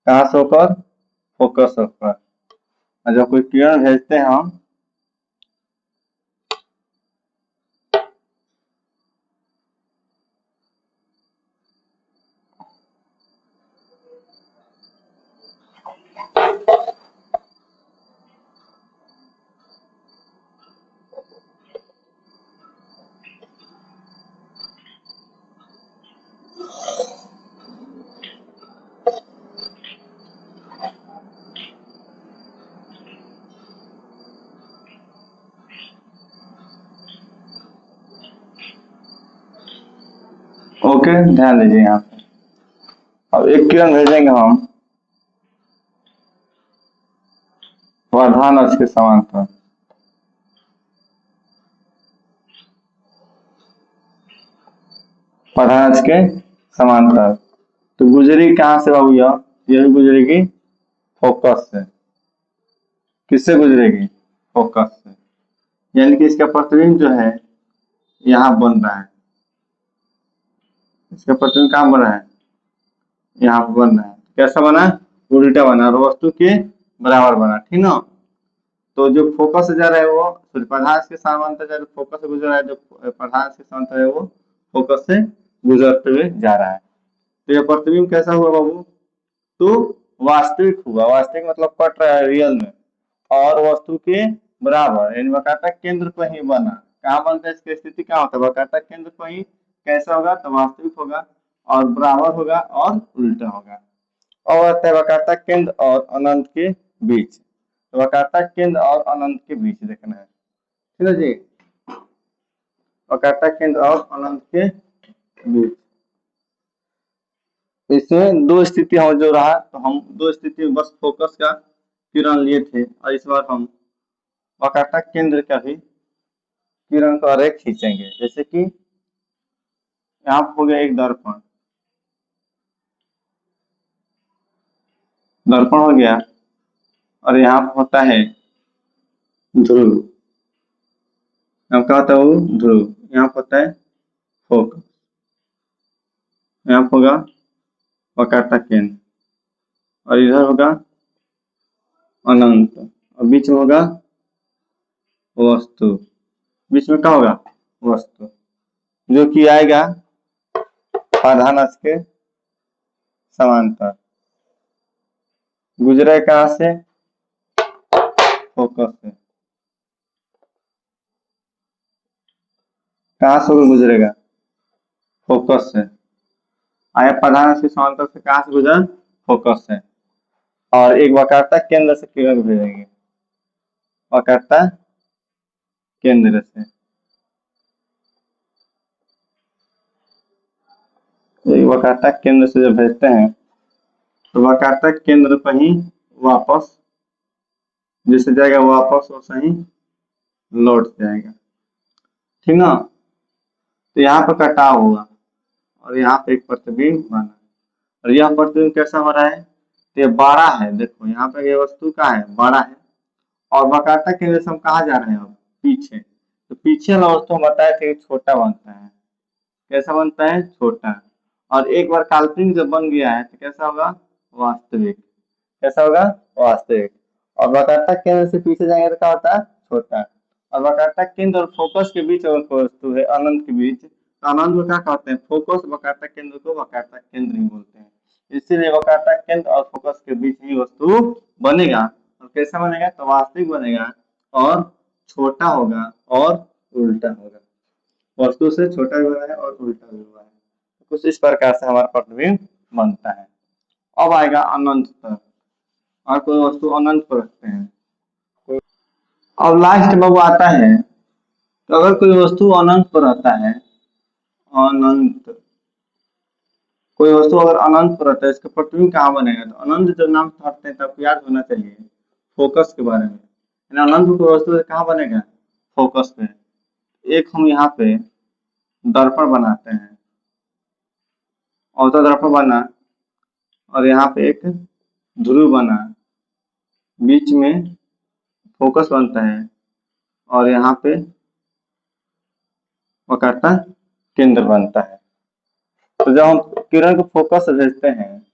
कहाँ से होकर? फोकस होकर। और जब कोई किरण भेजते हैं हम ओके, ध्यान दीजिए यहाँ पे। अब एक किरण भेजेंगे हम प्रधान अक्ष के समांतर। प्रधान अक्ष के समांतर तो गुजरी कहाँ से बाबू? यह भी गुजरेगी फोकस से। किससे गुजरेगी? फोकस से। यानी कि इसका प्रतिबिंब जो है यहाँ बन रहा है। इसका प्रतिबिंब कहाँ बन रहा है? यहाँ पर बन रहा है। कैसा बना? उल्टा बना, और वस्तु के बराबर बना। ठीक ना? तो जो फोकस से जा रहा है वो प्रधान के समांतर जा रहा है, फोकस से गुजर रहा है। जो प्रधान के समांतर है वो फोकस से गुजरते हुए जा रहा है। तो यह प्रतिबिंब कैसा हुआ बाबू? तो वास्तविक हुआ। वास्तविक मतलब कट रहा है रियल में, और वस्तु के बराबर, यानी वक्रता केंद्र पर ही बना। कहाँ बनता है? इसकी स्थिति कहाँ होता है? वक्रता केंद्र पर ही। कैसा होगा? तो वास्तविक होगा, और बराबर होगा, और उल्टा होगा। और आता है वक्रता केंद्र और अनंत के बीच। वक्रता केंद्र और अनंत के बीच देखना है। ठीक है जी? वक्रता केंद्र और अनंत के बीच। इसमें दो स्थिति हो जो रहा, तो हम दो स्थिति में बस फोकस का किरण लिए थे, और इस बार हम वक्रता केंद्र का भी किरण का रेख खींचेंगे। जैसे कि यहाँ हो गया एक दर्पण, दर्पण हो गया, और यहाँ होता है ध्रुव, यहाँ क्या होता है वो ध्रुव, यहाँ होता है फोकस, यहाँ होगा वक्रता केंद्र, और इधर होगा अनंत, और बीच में होगा वस्तु, बीच में क्या होगा वस्तु, जो कि आएगा आधानस के समांतर, गुजरे कहाँ से फोकस से, कहाँ से गुजरेगा फोकस से, आया प्रधान से समांतर से कहाँ से गुजरा फोकस से, और एक वक्रता केंद्र से किरण भेजेंगे, वक्रता केंद्र से एक वक्रता केंद्र से जब भेजते हैं तो वक्रता केंद्र पर ही वापस जैसे जाएगा वापस वैसे ही लौट जाएगा, ठीक ना। तो यहाँ पर कटाव होगा और यहाँ पे एक प्रतिबिंब बना, और यह प्रतिबिंब कैसा हो रहा है, तो ये बड़ा है, देखो यहाँ पे ये वस्तु का है बड़ा है, और वक्रता केंद्र से हम कहाँ जा रहे हैं अब पीछे, तो पीछे वाला वस्तु हम बताए थे छोटा बनता है, कैसा बनता है छोटा, और एक बार काल्पनिक जब बन गया है तो कैसा होगा वास्तविक, कैसा होगा वास्तविक, और वक्रता केंद्र से पीछे जाएंगे तो क्या होता है छोटा, और वक्रता केंद्र और फोकस के बीच अगर कोई वस्तु है अनंत के बीच, तो अनंत को क्या कहते हैं फोकस, वक्रता केंद्र को वक्रता केंद्र ही बोलते हैं, इसीलिए वक्रता केंद्र और फोकस के बीच ही वस्तु बनेगा, और कैसा बनेगा तो वास्तविक बनेगा, और छोटा होगा और उल्टा होगा, वस्तु से छोटा भी बना है और उल्टा भी हुआ है, कुछ इस प्रकार से हमारा प्रतिबिंब बनता है। अब आएगा अनंत तक, और कोई वस्तु अनंत पर रखते हैं, अब लास्ट में वो आता है, तो अगर कोई वस्तु अनंत पर रहता है, अनंत कोई वस्तु अगर अनंत पर रहता है, इसका प्रतिबिंब कहाँ बनेगा, तो अनंत जब नाम पढ़ते हैं तब याद होना चाहिए फोकस के बारे में, अनंत कोई वस्तु कहाँ बनेगा फोकस पे। एक हम यहाँ पे दर्पण बनाते हैं, अवतल दर्पण बना, और यहाँ पे एक ध्रुव बना, बीच में फोकस बनता है, और यहाँ पे वक्रता केंद्र बनता है। तो जब हम किरण को फोकस से भेजते हैं,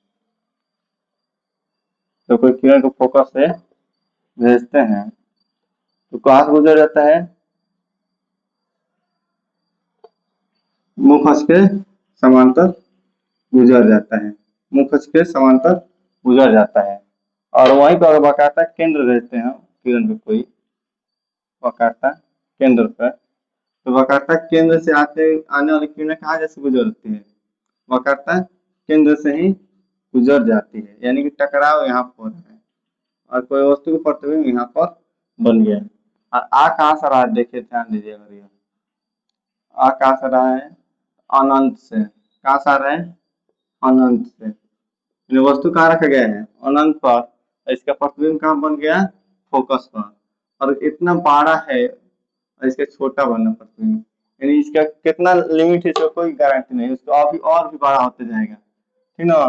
तो कोई किरण को फोकस से भेजते हैं तो कहाँ से गुजर जाता है, मुखच के समांतर गुजर जाता है, मुखच के समांतर गुजर जाता है, और वहीं पर वक्रता केंद्र भेजते हैं किरण को कोई वक्रता केंद्र पर, तो वक्रता केंद्र से आने वाली किरणें कहाँ जैसे गुजरती है वक्रता केंद्र से ही गुजर जाती है, यानी कि टकराव यहाँ पर है, और कोई वस्तु का प्रतिबिंब यहाँ पर बन गया, और आ कहाँ से रहा है देखिए ध्यान दीजिए, अगर ये आ कहाँ से रहा है अनंत से, कहाँ से आ रहा है अनंत से, वस्तु कहाँ रखा गया है अनंत पर, इसका प्रतिबिंब कहाँ बन गया फोकस पर, और इतना बड़ा है और इसका छोटा बनना प्रतिबिंब, यानी इसका कितना लिमिट है इसका कोई गारंटी नहीं, उसको अभी और भी बड़ा होते जाएगा, ठीक ना।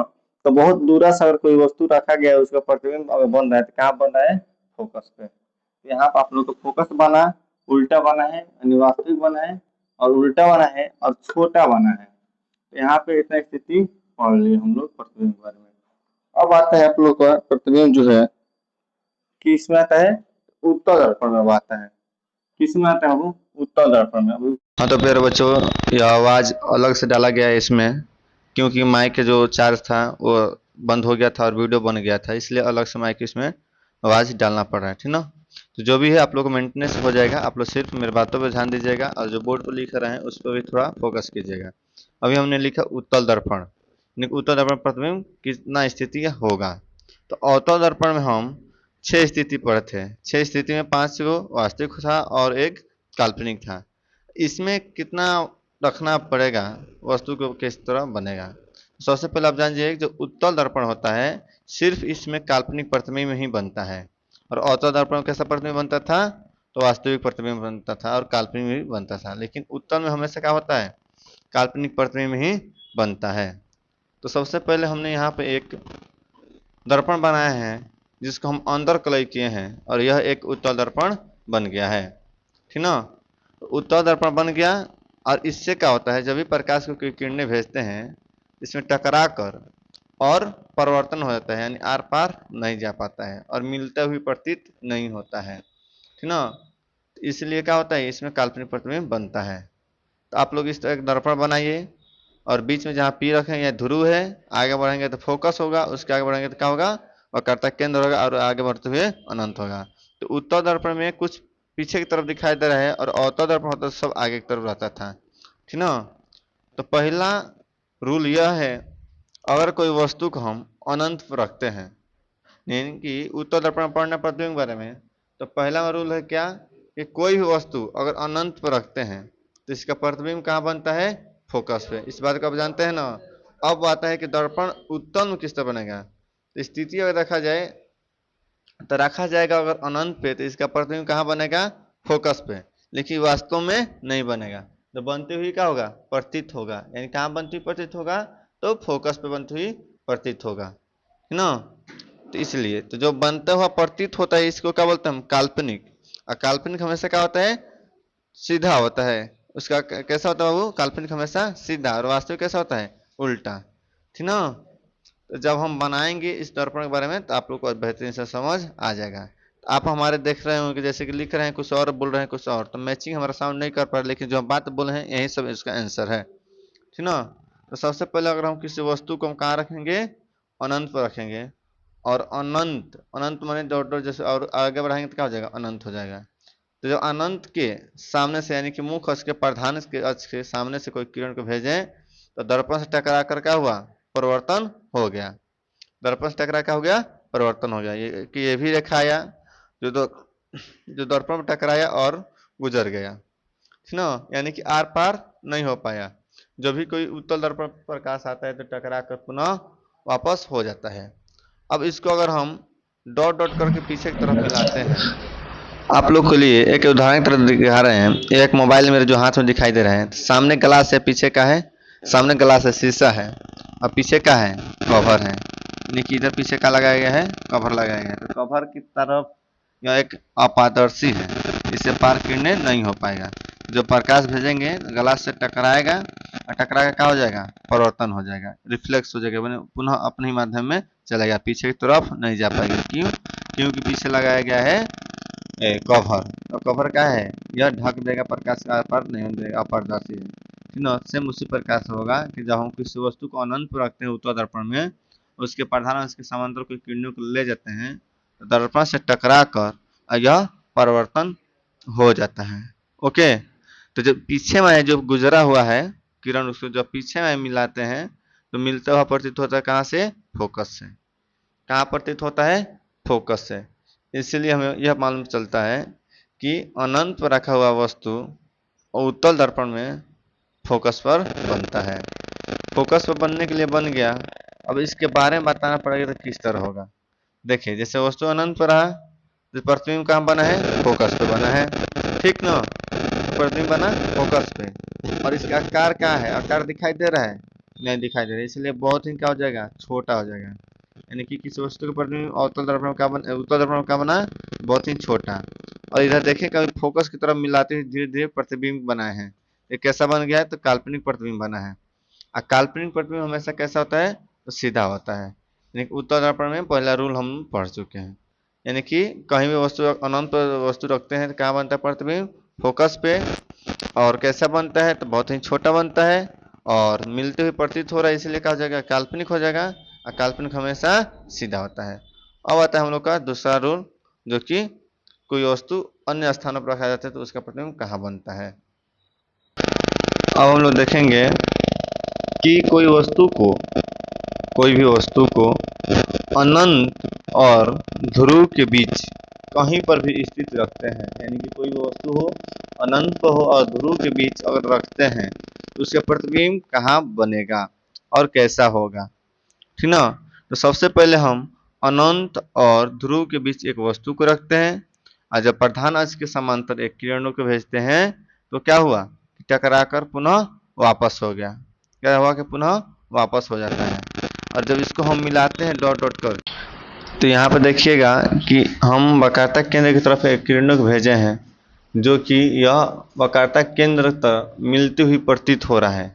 तो बहुत दूर से अगर कोई वस्तु रखा गया है उसका प्रतिबिंब अगर बन रहा है तो कहाँ बन रहा है फोकस पे, यहाँ पर आप लोग को फोकस बना, उल्टा बना है, वास्तविक बना है, और उल्टा बना है, और छोटा बना है, तो यहाँ पे इतना स्थिति पढ़ ली हम लोग प्रतिबिंब के बारे में। अब आता है आप लोग का प्रतिबिंब जो है कि इसमें आता है उत्तल दर्पण में आता है, किसमें आता है वो उत्तल दर्पण में। हाँ तो प्यारे बच्चों, यह आवाज़ अलग से डाला गया है इसमें, क्योंकि माइक का जो चार्ज था वो बंद हो गया था और वीडियो बन गया था, इसलिए अलग से माइक इसमें आवाज़ डालना पड़ रहा है, ठीक ना। तो जो भी है आप लोग को मेंटेनेंस हो जाएगा, आप लोग सिर्फ मेरे बातों पर ध्यान दीजिएगा, और जो बोर्ड पर लिख रहे हैं उस पर भी थोड़ा फोकस कीजिएगा। अभी हमने लिखा उत्तल दर्पण, उत्तल दर्पण प्रतिबिंब कितना स्थिति होगा, तो अवतल दर्पण में हम 6 स्थिति पढ़े थे, 6 स्थिति में 5 गो वास्तविक था और एक काल्पनिक था। इसमें कितना रखना पड़ेगा, वस्तु को किस तरह बनेगा। सबसे पहले आप जानिए जो उत्तल दर्पण होता है सिर्फ इसमें काल्पनिक प्रतिबिंब में ही बनता है, और अवतल दर्पण में कैसा प्रतिबिंब बनता था, तो वास्तविक प्रतिबिंब बनता था और काल्पनिक भी बनता था। लेकिन उत्तल में हमेशा क्या होता है, काल्पनिक प्रतिबिंब ही बनता है। तो सबसे पहले हमने यहाँ पे एक दर्पण बनाया है जिसको हम अंदर कलई किए हैं, और यह एक उत्तल दर्पण बन गया है, ठीक ना। उत्तल दर्पण बन गया, और इससे क्या होता है, जब भी प्रकाश को किरणें भेजते हैं इसमें टकरा कर और परिवर्तन हो जाता है, यानी आर पार नहीं जा पाता है और मिलता हुई प्रतीत नहीं होता है, ठीक ना। इसलिए क्या होता है, इसमें काल्पनिक प्रतिबिंब बनता है। तो आप लोग इस तरह एक दर्पण बनाइए, और बीच में जहाँ पी रखें यह ध्रुव है, आगे बढ़ेंगे तो फोकस होगा, उसके आगे बढ़ेंगे तो क्या होगा, वक्रता केंद्र होगा, और आगे बढ़ते हुए अनंत होगा। तो उत्तल दर्पण में कुछ पीछे की तरफ दिखाई दे रहा है, और अवतल दर्पण होता तो सब आगे की तरफ रहता था, ठीक ना। तो पहला रूल यह है, अगर कोई वस्तु को हम अनंत पर रखते हैं, यानी कि उत्तल दर्पण पढ़ना प्रतिबिंब के बारे में, तो पहला रूल है क्या, कि कोई भी वस्तु अगर अनंत पर रखते हैं तो इसका प्रतिबिंब कहाँ बनता है, फोकस पे। इस बात को आप जानते हैं ना। अब आता है कि दर्पण उत्तल में किस तरह बनेगा। तो स्थिति अगर रखा जाए तो रखा जाएगा अगर अनंत पे, तो इसका प्रतिबिंब कहाँ बनेगा, फोकस पे, लेकिन वास्तव में नहीं बनेगा। तो बनती हुई क्या होगा, प्रतीत होगा, यानी कहाँ बनती हुई प्रतीत होगा, तो फोकस पे बनती हुई प्रतीत होगा, है ना। तो इसलिए तो जो बनता हुआ प्रतीत होता है इसको क्या बोलते हैं हम, काल्पनिक। और काल्पनिक हमेशा क्या होता है, सीधा होता है। उसका कैसा होता है बाबू, काल्पनिक हमेशा सीधा, और वास्तविक कैसा होता है, उल्टा, ठीक ना। तो जब हम बनाएंगे इस दर्पण के बारे में तो आप लोग को बेहतरीन से समझ आ जाएगा। तो आप हमारे देख रहे होंगे जैसे कि लिख रहे हैं कुछ और, बोल रहे हैं कुछ और, तो मैचिंग हमारा साउंड नहीं कर पा रहा, लेकिन जो हम बात बोले हैं यही सब इसका आंसर है, ठीक ना। तो सबसे पहले अगर हम किसी वस्तु को हम कहाँ रखेंगे, अनंत पर रखेंगे, और अनंत, अनंत माने डॉट डॉट जैसे, और आगे बढ़ाएंगे तो क्या हो जाएगा, अनंत हो जाएगा। तो जो अनंत के सामने से, यानी कि मुख्य अक्ष के प्रधान अक्ष के सामने से कोई किरण को भेजें तो दर्पण से टकरा कर क्या हुआ, परिवर्तन हो गया। दर्पण से टकरा क्या हो गया, परिवर्तन हो गया। ये भी रेखा आया जो दर्पण में टकराया और गुजर गया, ठीक ना, यानी कि आर पार नहीं हो पाया। जब भी कोई उत्तल दर्पण प्रकाश आता है तो टकरा कर पुनः वापस हो जाता है। अब इसको अगर हम डॉट डॉट करके पीछे की तरफ मिलाते हैं, आप लोग के लिए एक उदाहरण की तरह दिखा रहे हैं। एक मोबाइल मेरे जो हाथ में दिखाई दे रहे हैं, सामने ग्लास है, पीछे का है, सामने ग्लास है, शीशा है, और पीछे का है, कवर है, यानी कि इधर पीछे का लगाया गया है, कवर लगाया गया है। तो कवर की तरफ यह एक अपारदर्शी है, इससे पार किरणें नहीं हो पाएगा। जो प्रकाश भेजेंगे ग्लास से टकराएगा, और टकरा क्या हो जाएगा, परिवर्तन हो जाएगा, रिफ्लेक्स हो जाएगा, पुनः अपने ही माध्यम में चलेगा, पीछे की तरफ नहीं जा पाएगा। क्यों, क्योंकि पीछे लगाया गया है कवर। तो कवर क्या है, यह ढक देगा, प्रकाश का पार नहीं देगा, अपारदर्शी है, ठीक ना। सेम उसी प्रकार से होगा कि जब हम किसी वस्तु को अनंत पर रखते हैं उत्तल दर्पण में, उसके प्रधान अंश के समांतर कोई किरणों को ले जाते हैं तो दर्पण से टकरा कर यह परिवर्तन हो जाता है। ओके, तो जब पीछे में जो गुजरा हुआ है किरण, उसको जब पीछे में मिलाते हैं तो मिलता हुआ प्रतीत होता है कहाँ से, फोकस से। कहाँ प्रतीत होता है, फोकस से। इसलिए हमें यह मालूम चलता है कि अनंत पर रखा हुआ वस्तु और उत्तल दर्पण में फोकस पर बनता है। फोकस पर बनने के लिए बन गया, अब इसके बारे में बताना पड़ेगा तो किस तरह होगा। देखिए, जैसे वस्तु अनंत पर है तो प्रतिबिंब कहाँ बना है, फोकस पे बना है, ठीक ना। तो प्रतिबिंब बना फोकस पे, और इसका आकार क्या है, आकार दिखाई दे रहा है, नहीं दिखाई दे रहा है, इसलिए बहुत ही क्या हो जाएगा, छोटा हो जाएगा। यानी कि किसी वस्तु के प्रतिबिंब अवतल दर्पण में क्या बना, उत्तल दर्पण में क्या बना, बहुत ही छोटा। और इधर देखिए कभी फोकस की तरफ मिलाते हुए धीरे धीरे प्रतिबिंब बनाए हैं। ये कैसा बन गया है, तो काल्पनिक प्रतिबिंब बना है। और काल्पनिक प्रतिबिंब हमेशा कैसा होता है, तो सीधा होता है। यानी उत्तल दर्पण में पहला रूल हम पढ़ चुके हैं, यानी कि कहीं भी वस्तु अनंत वस्तु रखते हैं तो कहाँ बनता है प्रतिबिंब, फोकस पे। और कैसा बनता है, तो बहुत ही छोटा बनता है और मिलते हुए प्रतीत हो रहा है, इसलिए क्या हो जाएगा, काल्पनिक हो जाएगा। और काल्पनिक हमेशा सीधा होता है। अब आता है हम लोग का दूसरा रूल, जो कि कोई वस्तु अन्य स्थानों पर रखा जाता है तो उसका प्रतिबिंब कहाँ बनता है। अब हम लोग देखेंगे कि कोई भी वस्तु को अनंत और ध्रुव के बीच कहीं पर भी स्थित रखते हैं, यानी कि कोई भी वस्तु हो, अनंत पर हो और ध्रुव के बीच अगर रखते हैं तो उसका प्रतिबिंब कहाँ बनेगा और कैसा होगा, ठीक ना। तो सबसे पहले हम अनंत और ध्रुव के बीच एक वस्तु को रखते हैं और जब प्रधान अक्ष के समांतर एक किरणों को भेजते हैं तो क्या हुआ, टकरा कर पुनः वापस हो गया, क्या हुआ कि पुनः वापस हो जाता है। और जब इसको हम मिलाते हैं डॉट डॉट कर, तो यहाँ पर देखिएगा कि हम वक्रता केंद्र की तरफ एक किरणों को भेजे हैं जो कि यह वक्रता केंद्र तक मिलती हुई प्रतीत हो रहा है,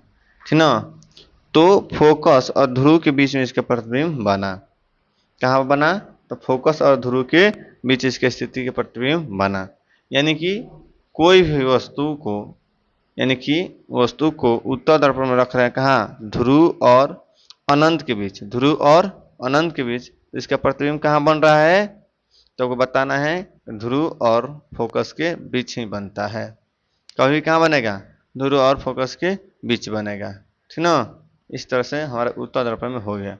ठीक ना। तो फोकस और ध्रुव के बीच में इसका प्रतिबिंब बना, कहाँ बना, तो फोकस और ध्रुव के बीच इसके स्थिति के प्रतिबिंब बना। यानी कि कोई भी वस्तु को, यानी कि वस्तु को उत्तर दर्पण में रख रहे हैं कहाँ, ध्रुव और अनंत के बीच, ध्रुव और अनंत के बीच, इसका प्रतिबिंब कहाँ बन रहा है, तो आपको बताना है ध्रुव और फोकस के बीच ही बनता है। कभी कहाँ बनेगा, ध्रुव और फोकस के बीच बनेगा, ठीक ना। इस तरह से हमारा उत्तर दर्पण में हो गया।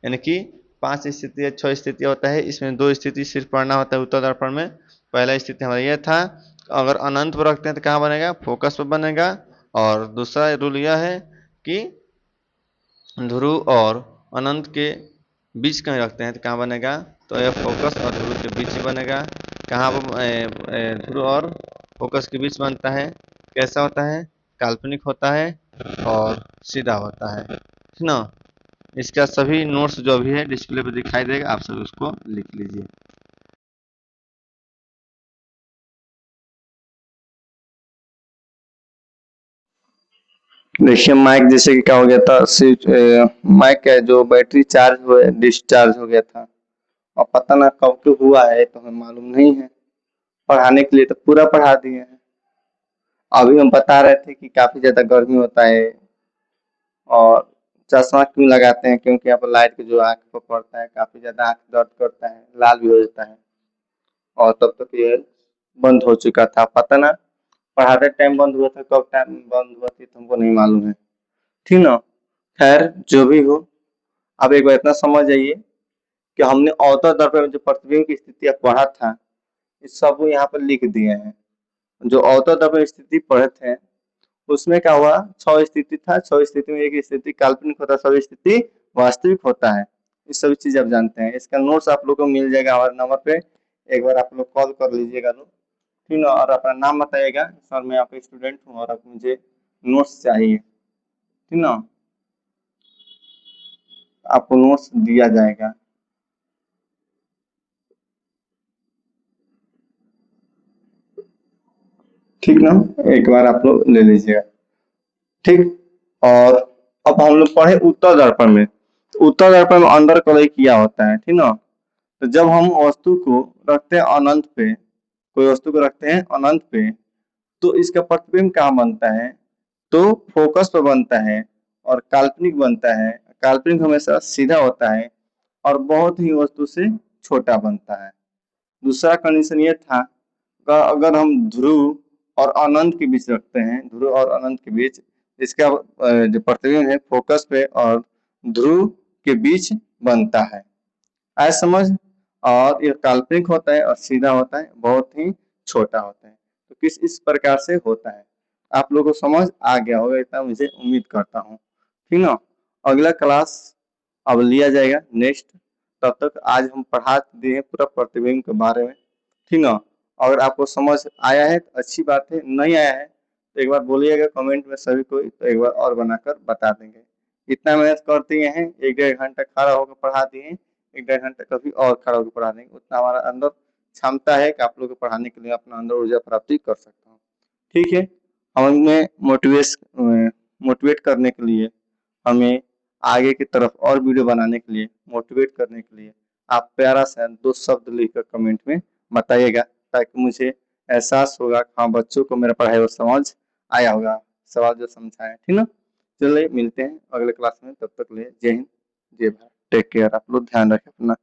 यानी कि 5 स्थिति या 6 स्थिति होता है, इसमें 2 स्थिति सिर्फ पढ़ना होता है उत्तर दर्पण में। पहला स्थिति हमारा यह था, अगर अनंत पर रखते हैं तो कहाँ बनेगा, फोकस पर बनेगा। और दूसरा रूल यह है कि ध्रुव और अनंत के बीच कहीं रखते हैं तो कहाँ बनेगा, तो यह फोकस और ध्रुव के बीच ही बनेगा। कहाँ पर ध्रुव और फोकस के बीच बनता है, कैसा होता है, काल्पनिक होता है और सीधा होता है, ठीक ना। इसका सभी नोट्स जो भी है डिस्प्ले पर दिखाई देगा, आप सभी उसको लिख लीजिए। देखिए माइक जैसे कि क्या हो गया था, स्विच माइक का जो बैटरी चार्ज हुआ डिस्चार्ज हो गया था, और पता ना कब क्यों हुआ है तो हमें मालूम नहीं है। पढ़ाने के लिए तो पूरा पढ़ा दिए हैं। अभी हम बता रहे थे कि काफी ज्यादा गर्मी होता है और चश्मा क्यों लगाते हैं, क्योंकि यहाँ पर लाइट के जो आंख पर पड़ता है काफी ज्यादा आंख दर्द करता है, लाल भी हो जाता है। और तब तक ये बंद हो चुका था, पता ना पढ़ाते टाइम बंद हुआ था, कब टाइम बंद हुआ थी तुमको नहीं मालूम है, ठीक ना। खैर जो भी हो, अब एक बार इतना समझ जाइए कि हमने अवतल दर्पण में जो प्रतिबिंब की स्थिति पढ़ा था, इस सब को यहाँ पर लिख दिए हैं। जो अवतल दर्पण स्थिति पढ़े थे उसमें क्या हुआ, 6 स्थिति था, 6 स्थिति में एक स्थिति काल्पनिक होता है, सभी स्थिति वास्तविक होता है। ये सभी चीज आप जानते हैं। इसका नोट्स आप लोग को मिल जाएगा हमारे नंबर पे, एक बार आप लोग कॉल कर लीजिएगा लोग, ठीक ना। और अपना नाम बताइएगा, सर मैं आपका स्टूडेंट हूँ और अब मुझे नोट्स चाहिए, ठीक ना। आपको नोट्स दिया जाएगा। ठीक ना, एक बार आप लोग ले लीजिएगा, ठीक। और अब हम लोग पढ़े उत्तर दर्पण में। उत्तर दर्पण में अंदर कलई किया होता है, ठीक ना। तो जब हम वस्तु को रखते हैं अनंत पे, कोई वस्तु को रखते हैं अनंत पे, तो इसका प्रतिबिंब कहाँ बनता है, तो फोकस पे बनता है और काल्पनिक बनता है। काल्पनिक हमेशा सीधा होता है और बहुत ही वस्तु से छोटा बनता है। दूसरा कंडीशन ये था, अगर हम ध्रुव और अनंत के बीच रखते हैं, ध्रुव और अनंत के बीच, इसका जो प्रतिबिंब है फोकस पे और ध्रुव के बीच बनता है, आए समझ। और ये काल्पनिक होता है और सीधा होता है, बहुत ही छोटा होता है। तो किस इस प्रकार से होता है, आप लोगों को समझ आ गया होगा, इतना मुझे उम्मीद करता हूँ, ठीक ना। अगला क्लास अब लिया जाएगा नेक्स्ट, तब तक आज हम पढ़ा दिए पूरा प्रतिबिंब के बारे में, ठीक ना। अगर आपको समझ आया है तो अच्छी बात है, नहीं आया है तो एक बार बोलिएगा कमेंट में सभी को, तो एक बार और बनाकर बता देंगे। इतना मेहनत कर दिए हैं, 1-1.5 घंटा खड़ा होकर पढ़ा दिए हैं, 1-1.5 घंटा कभी और खड़ा होकर पढ़ा देंगे, उतना हमारा अंदर क्षमता है कि आप लोग को पढ़ाने के लिए अपना अंदर ऊर्जा प्राप्ति कर सकता हूँ, ठीक है। हमें मोटिवेट करने के लिए, हमें आगे की तरफ और वीडियो बनाने के लिए, मोटिवेट करने के लिए आप प्यारा सा 2 शब्द लिखकर कमेंट में बताइएगा, ताकि मुझे एहसास होगा कि हाँ बच्चों को मेरा पढ़ाई हुआ समझ आया होगा, सवाल जो समझाए, ठीक ना। चलिए मिलते हैं अगले क्लास में, तब तक ले जय हिंद जय भारत, टेक केयर, आप लोग ध्यान रखें अपना।